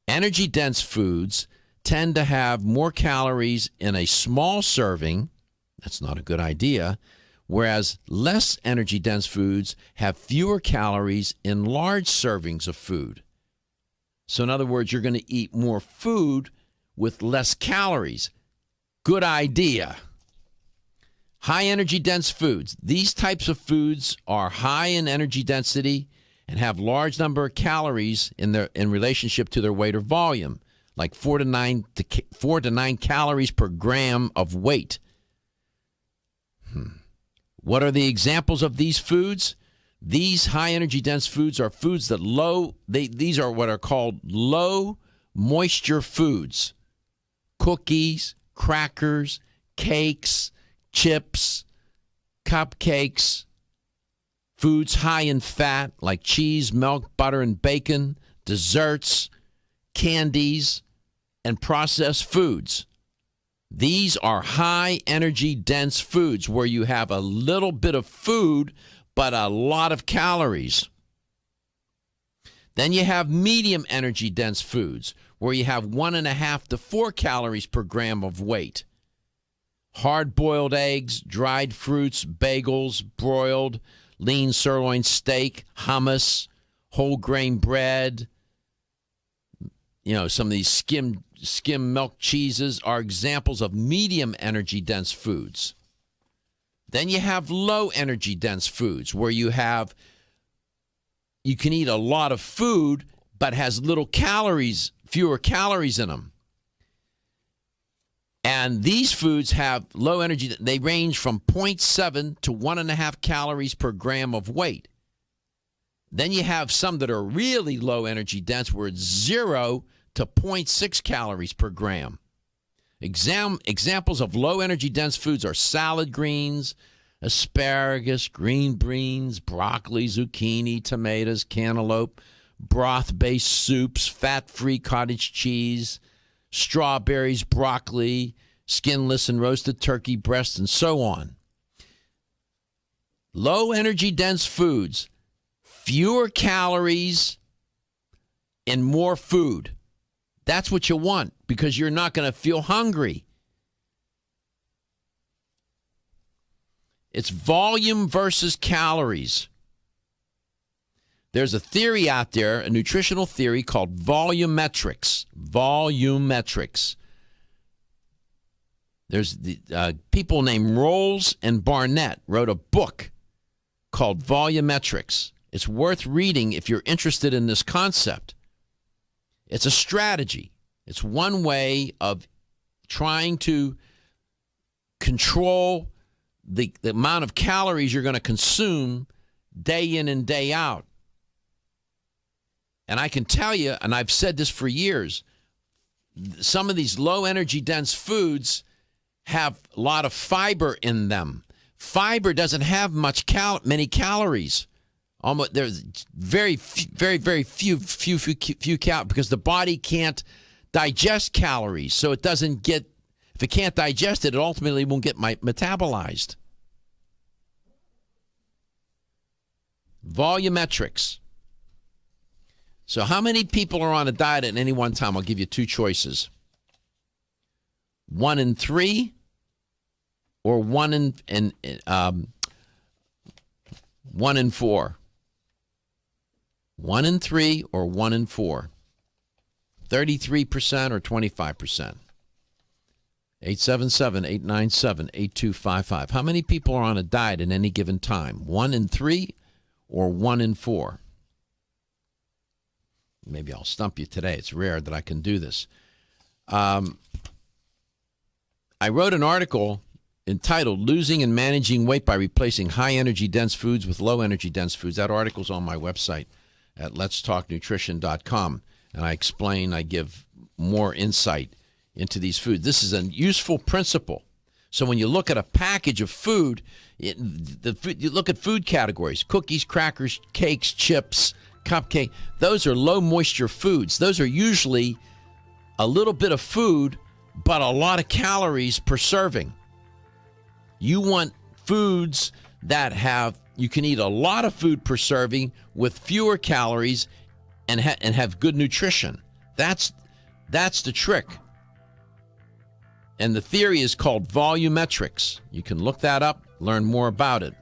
Energy dense foods tend to have more calories in a small serving. That's not a good idea. Whereas less energy dense foods have fewer calories in large servings of food. So in other words, you're going to eat more food with less calories. Good idea. High energy dense foods. These types of foods are high in energy density and have large number of calories in relationship to their weight or volume, like 4 to 9 calories per gram of weight. What are the examples of these foods? These high energy dense foods are foods that these are what are called low moisture foods. Cookies, crackers, cakes, chips, cupcakes, foods high in fat like cheese, milk, butter, and bacon, desserts, candies, and processed foods. These are high energy dense foods where you have a little bit of food but a lot of calories. Then you have medium energy dense foods where you have 1.5 to 4 calories per gram of weight. Hard-boiled eggs, dried fruits, bagels, broiled, lean sirloin steak, hummus, whole grain bread, some of these skim milk cheeses are examples of medium energy dense foods. Then you have low energy dense foods where you can eat a lot of food but has fewer calories in them. And these foods have low energy. They range from 0.7 to 1.5 calories per gram of weight. Then you have some that are really low energy dense where it's 0 to 0.6 calories per gram. Examples of low energy dense foods are salad greens, asparagus, green beans, broccoli, zucchini, tomatoes, cantaloupe, broth-based soups, fat-free cottage cheese, strawberries, broccoli, skinless and roasted turkey breasts, and so on. Low energy dense foods, fewer calories and more food. That's what you want because you're not going to feel hungry. It's volume versus calories. There's a theory out there, a nutritional theory called volumetrics. Volumetrics. There's the people named Rolls and Barnett wrote a book called Volumetrics. It's worth reading if you're interested in this concept. It's a strategy. It's one way of trying to control the amount of calories you're going to consume day in and day out. And I can tell you, and I've said this for years, some of these low energy dense foods have a lot of fiber in them. Fiber doesn't have many calories. Almost there's very few calories because the body can't digest calories. So it doesn't get, if it can't digest it, it ultimately won't get metabolized. Volumetrics. So how many people are on a diet at any one time? I'll give you two choices. 1 in 3 or 1 in 4. 1 in 3 or 1 in 4. 33% or 25%. 877-897-8255. How many people are on a diet at any given time? 1 in 3 or 1 in 4? Maybe I'll stump you today. It's rare that I can do this. I wrote an article entitled Losing and Managing Weight by Replacing High Energy Dense Foods with Low Energy Dense Foods. That article's on my website at letstalknutrition.com. And I give more insight into these foods. This is a useful principle. So when you look at a package of food, you look at food categories: cookies, crackers, cakes, chips, cupcake. Those are low moisture foods. Those are usually a little bit of food, but a lot of calories per serving. You want foods that you can eat a lot of food per serving with fewer calories and have good nutrition. That's the trick. And the theory is called volumetrics. You can look that up, learn more about it.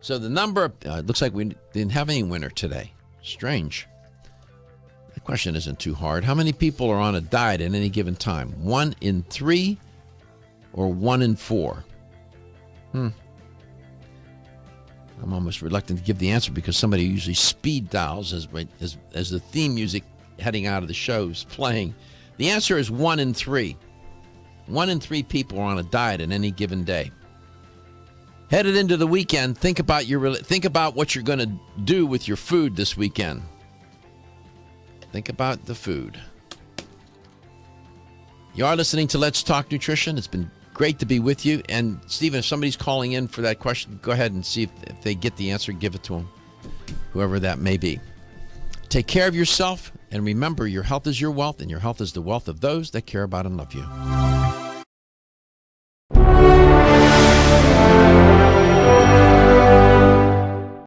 So the number, it looks like we didn't have any winner today. Strange. The question isn't too hard. How many people are on a diet at any given time? 1 in 3 or 1 in 4? I'm almost reluctant to give the answer because somebody usually speed dials as the theme music heading out of the show is playing. The answer is 1 in 3. 1 in 3 people are on a diet in any given day. Headed into the weekend, think about what you're going to do with your food this weekend. Think about the food. You are listening to Let's Talk Nutrition. It's been great to be with you. And Stephen, if somebody's calling in for that question, go ahead and see if they get the answer. Give it to them, whoever that may be. Take care of yourself, and remember, your health is your wealth, and your health is the wealth of those that care about and love you.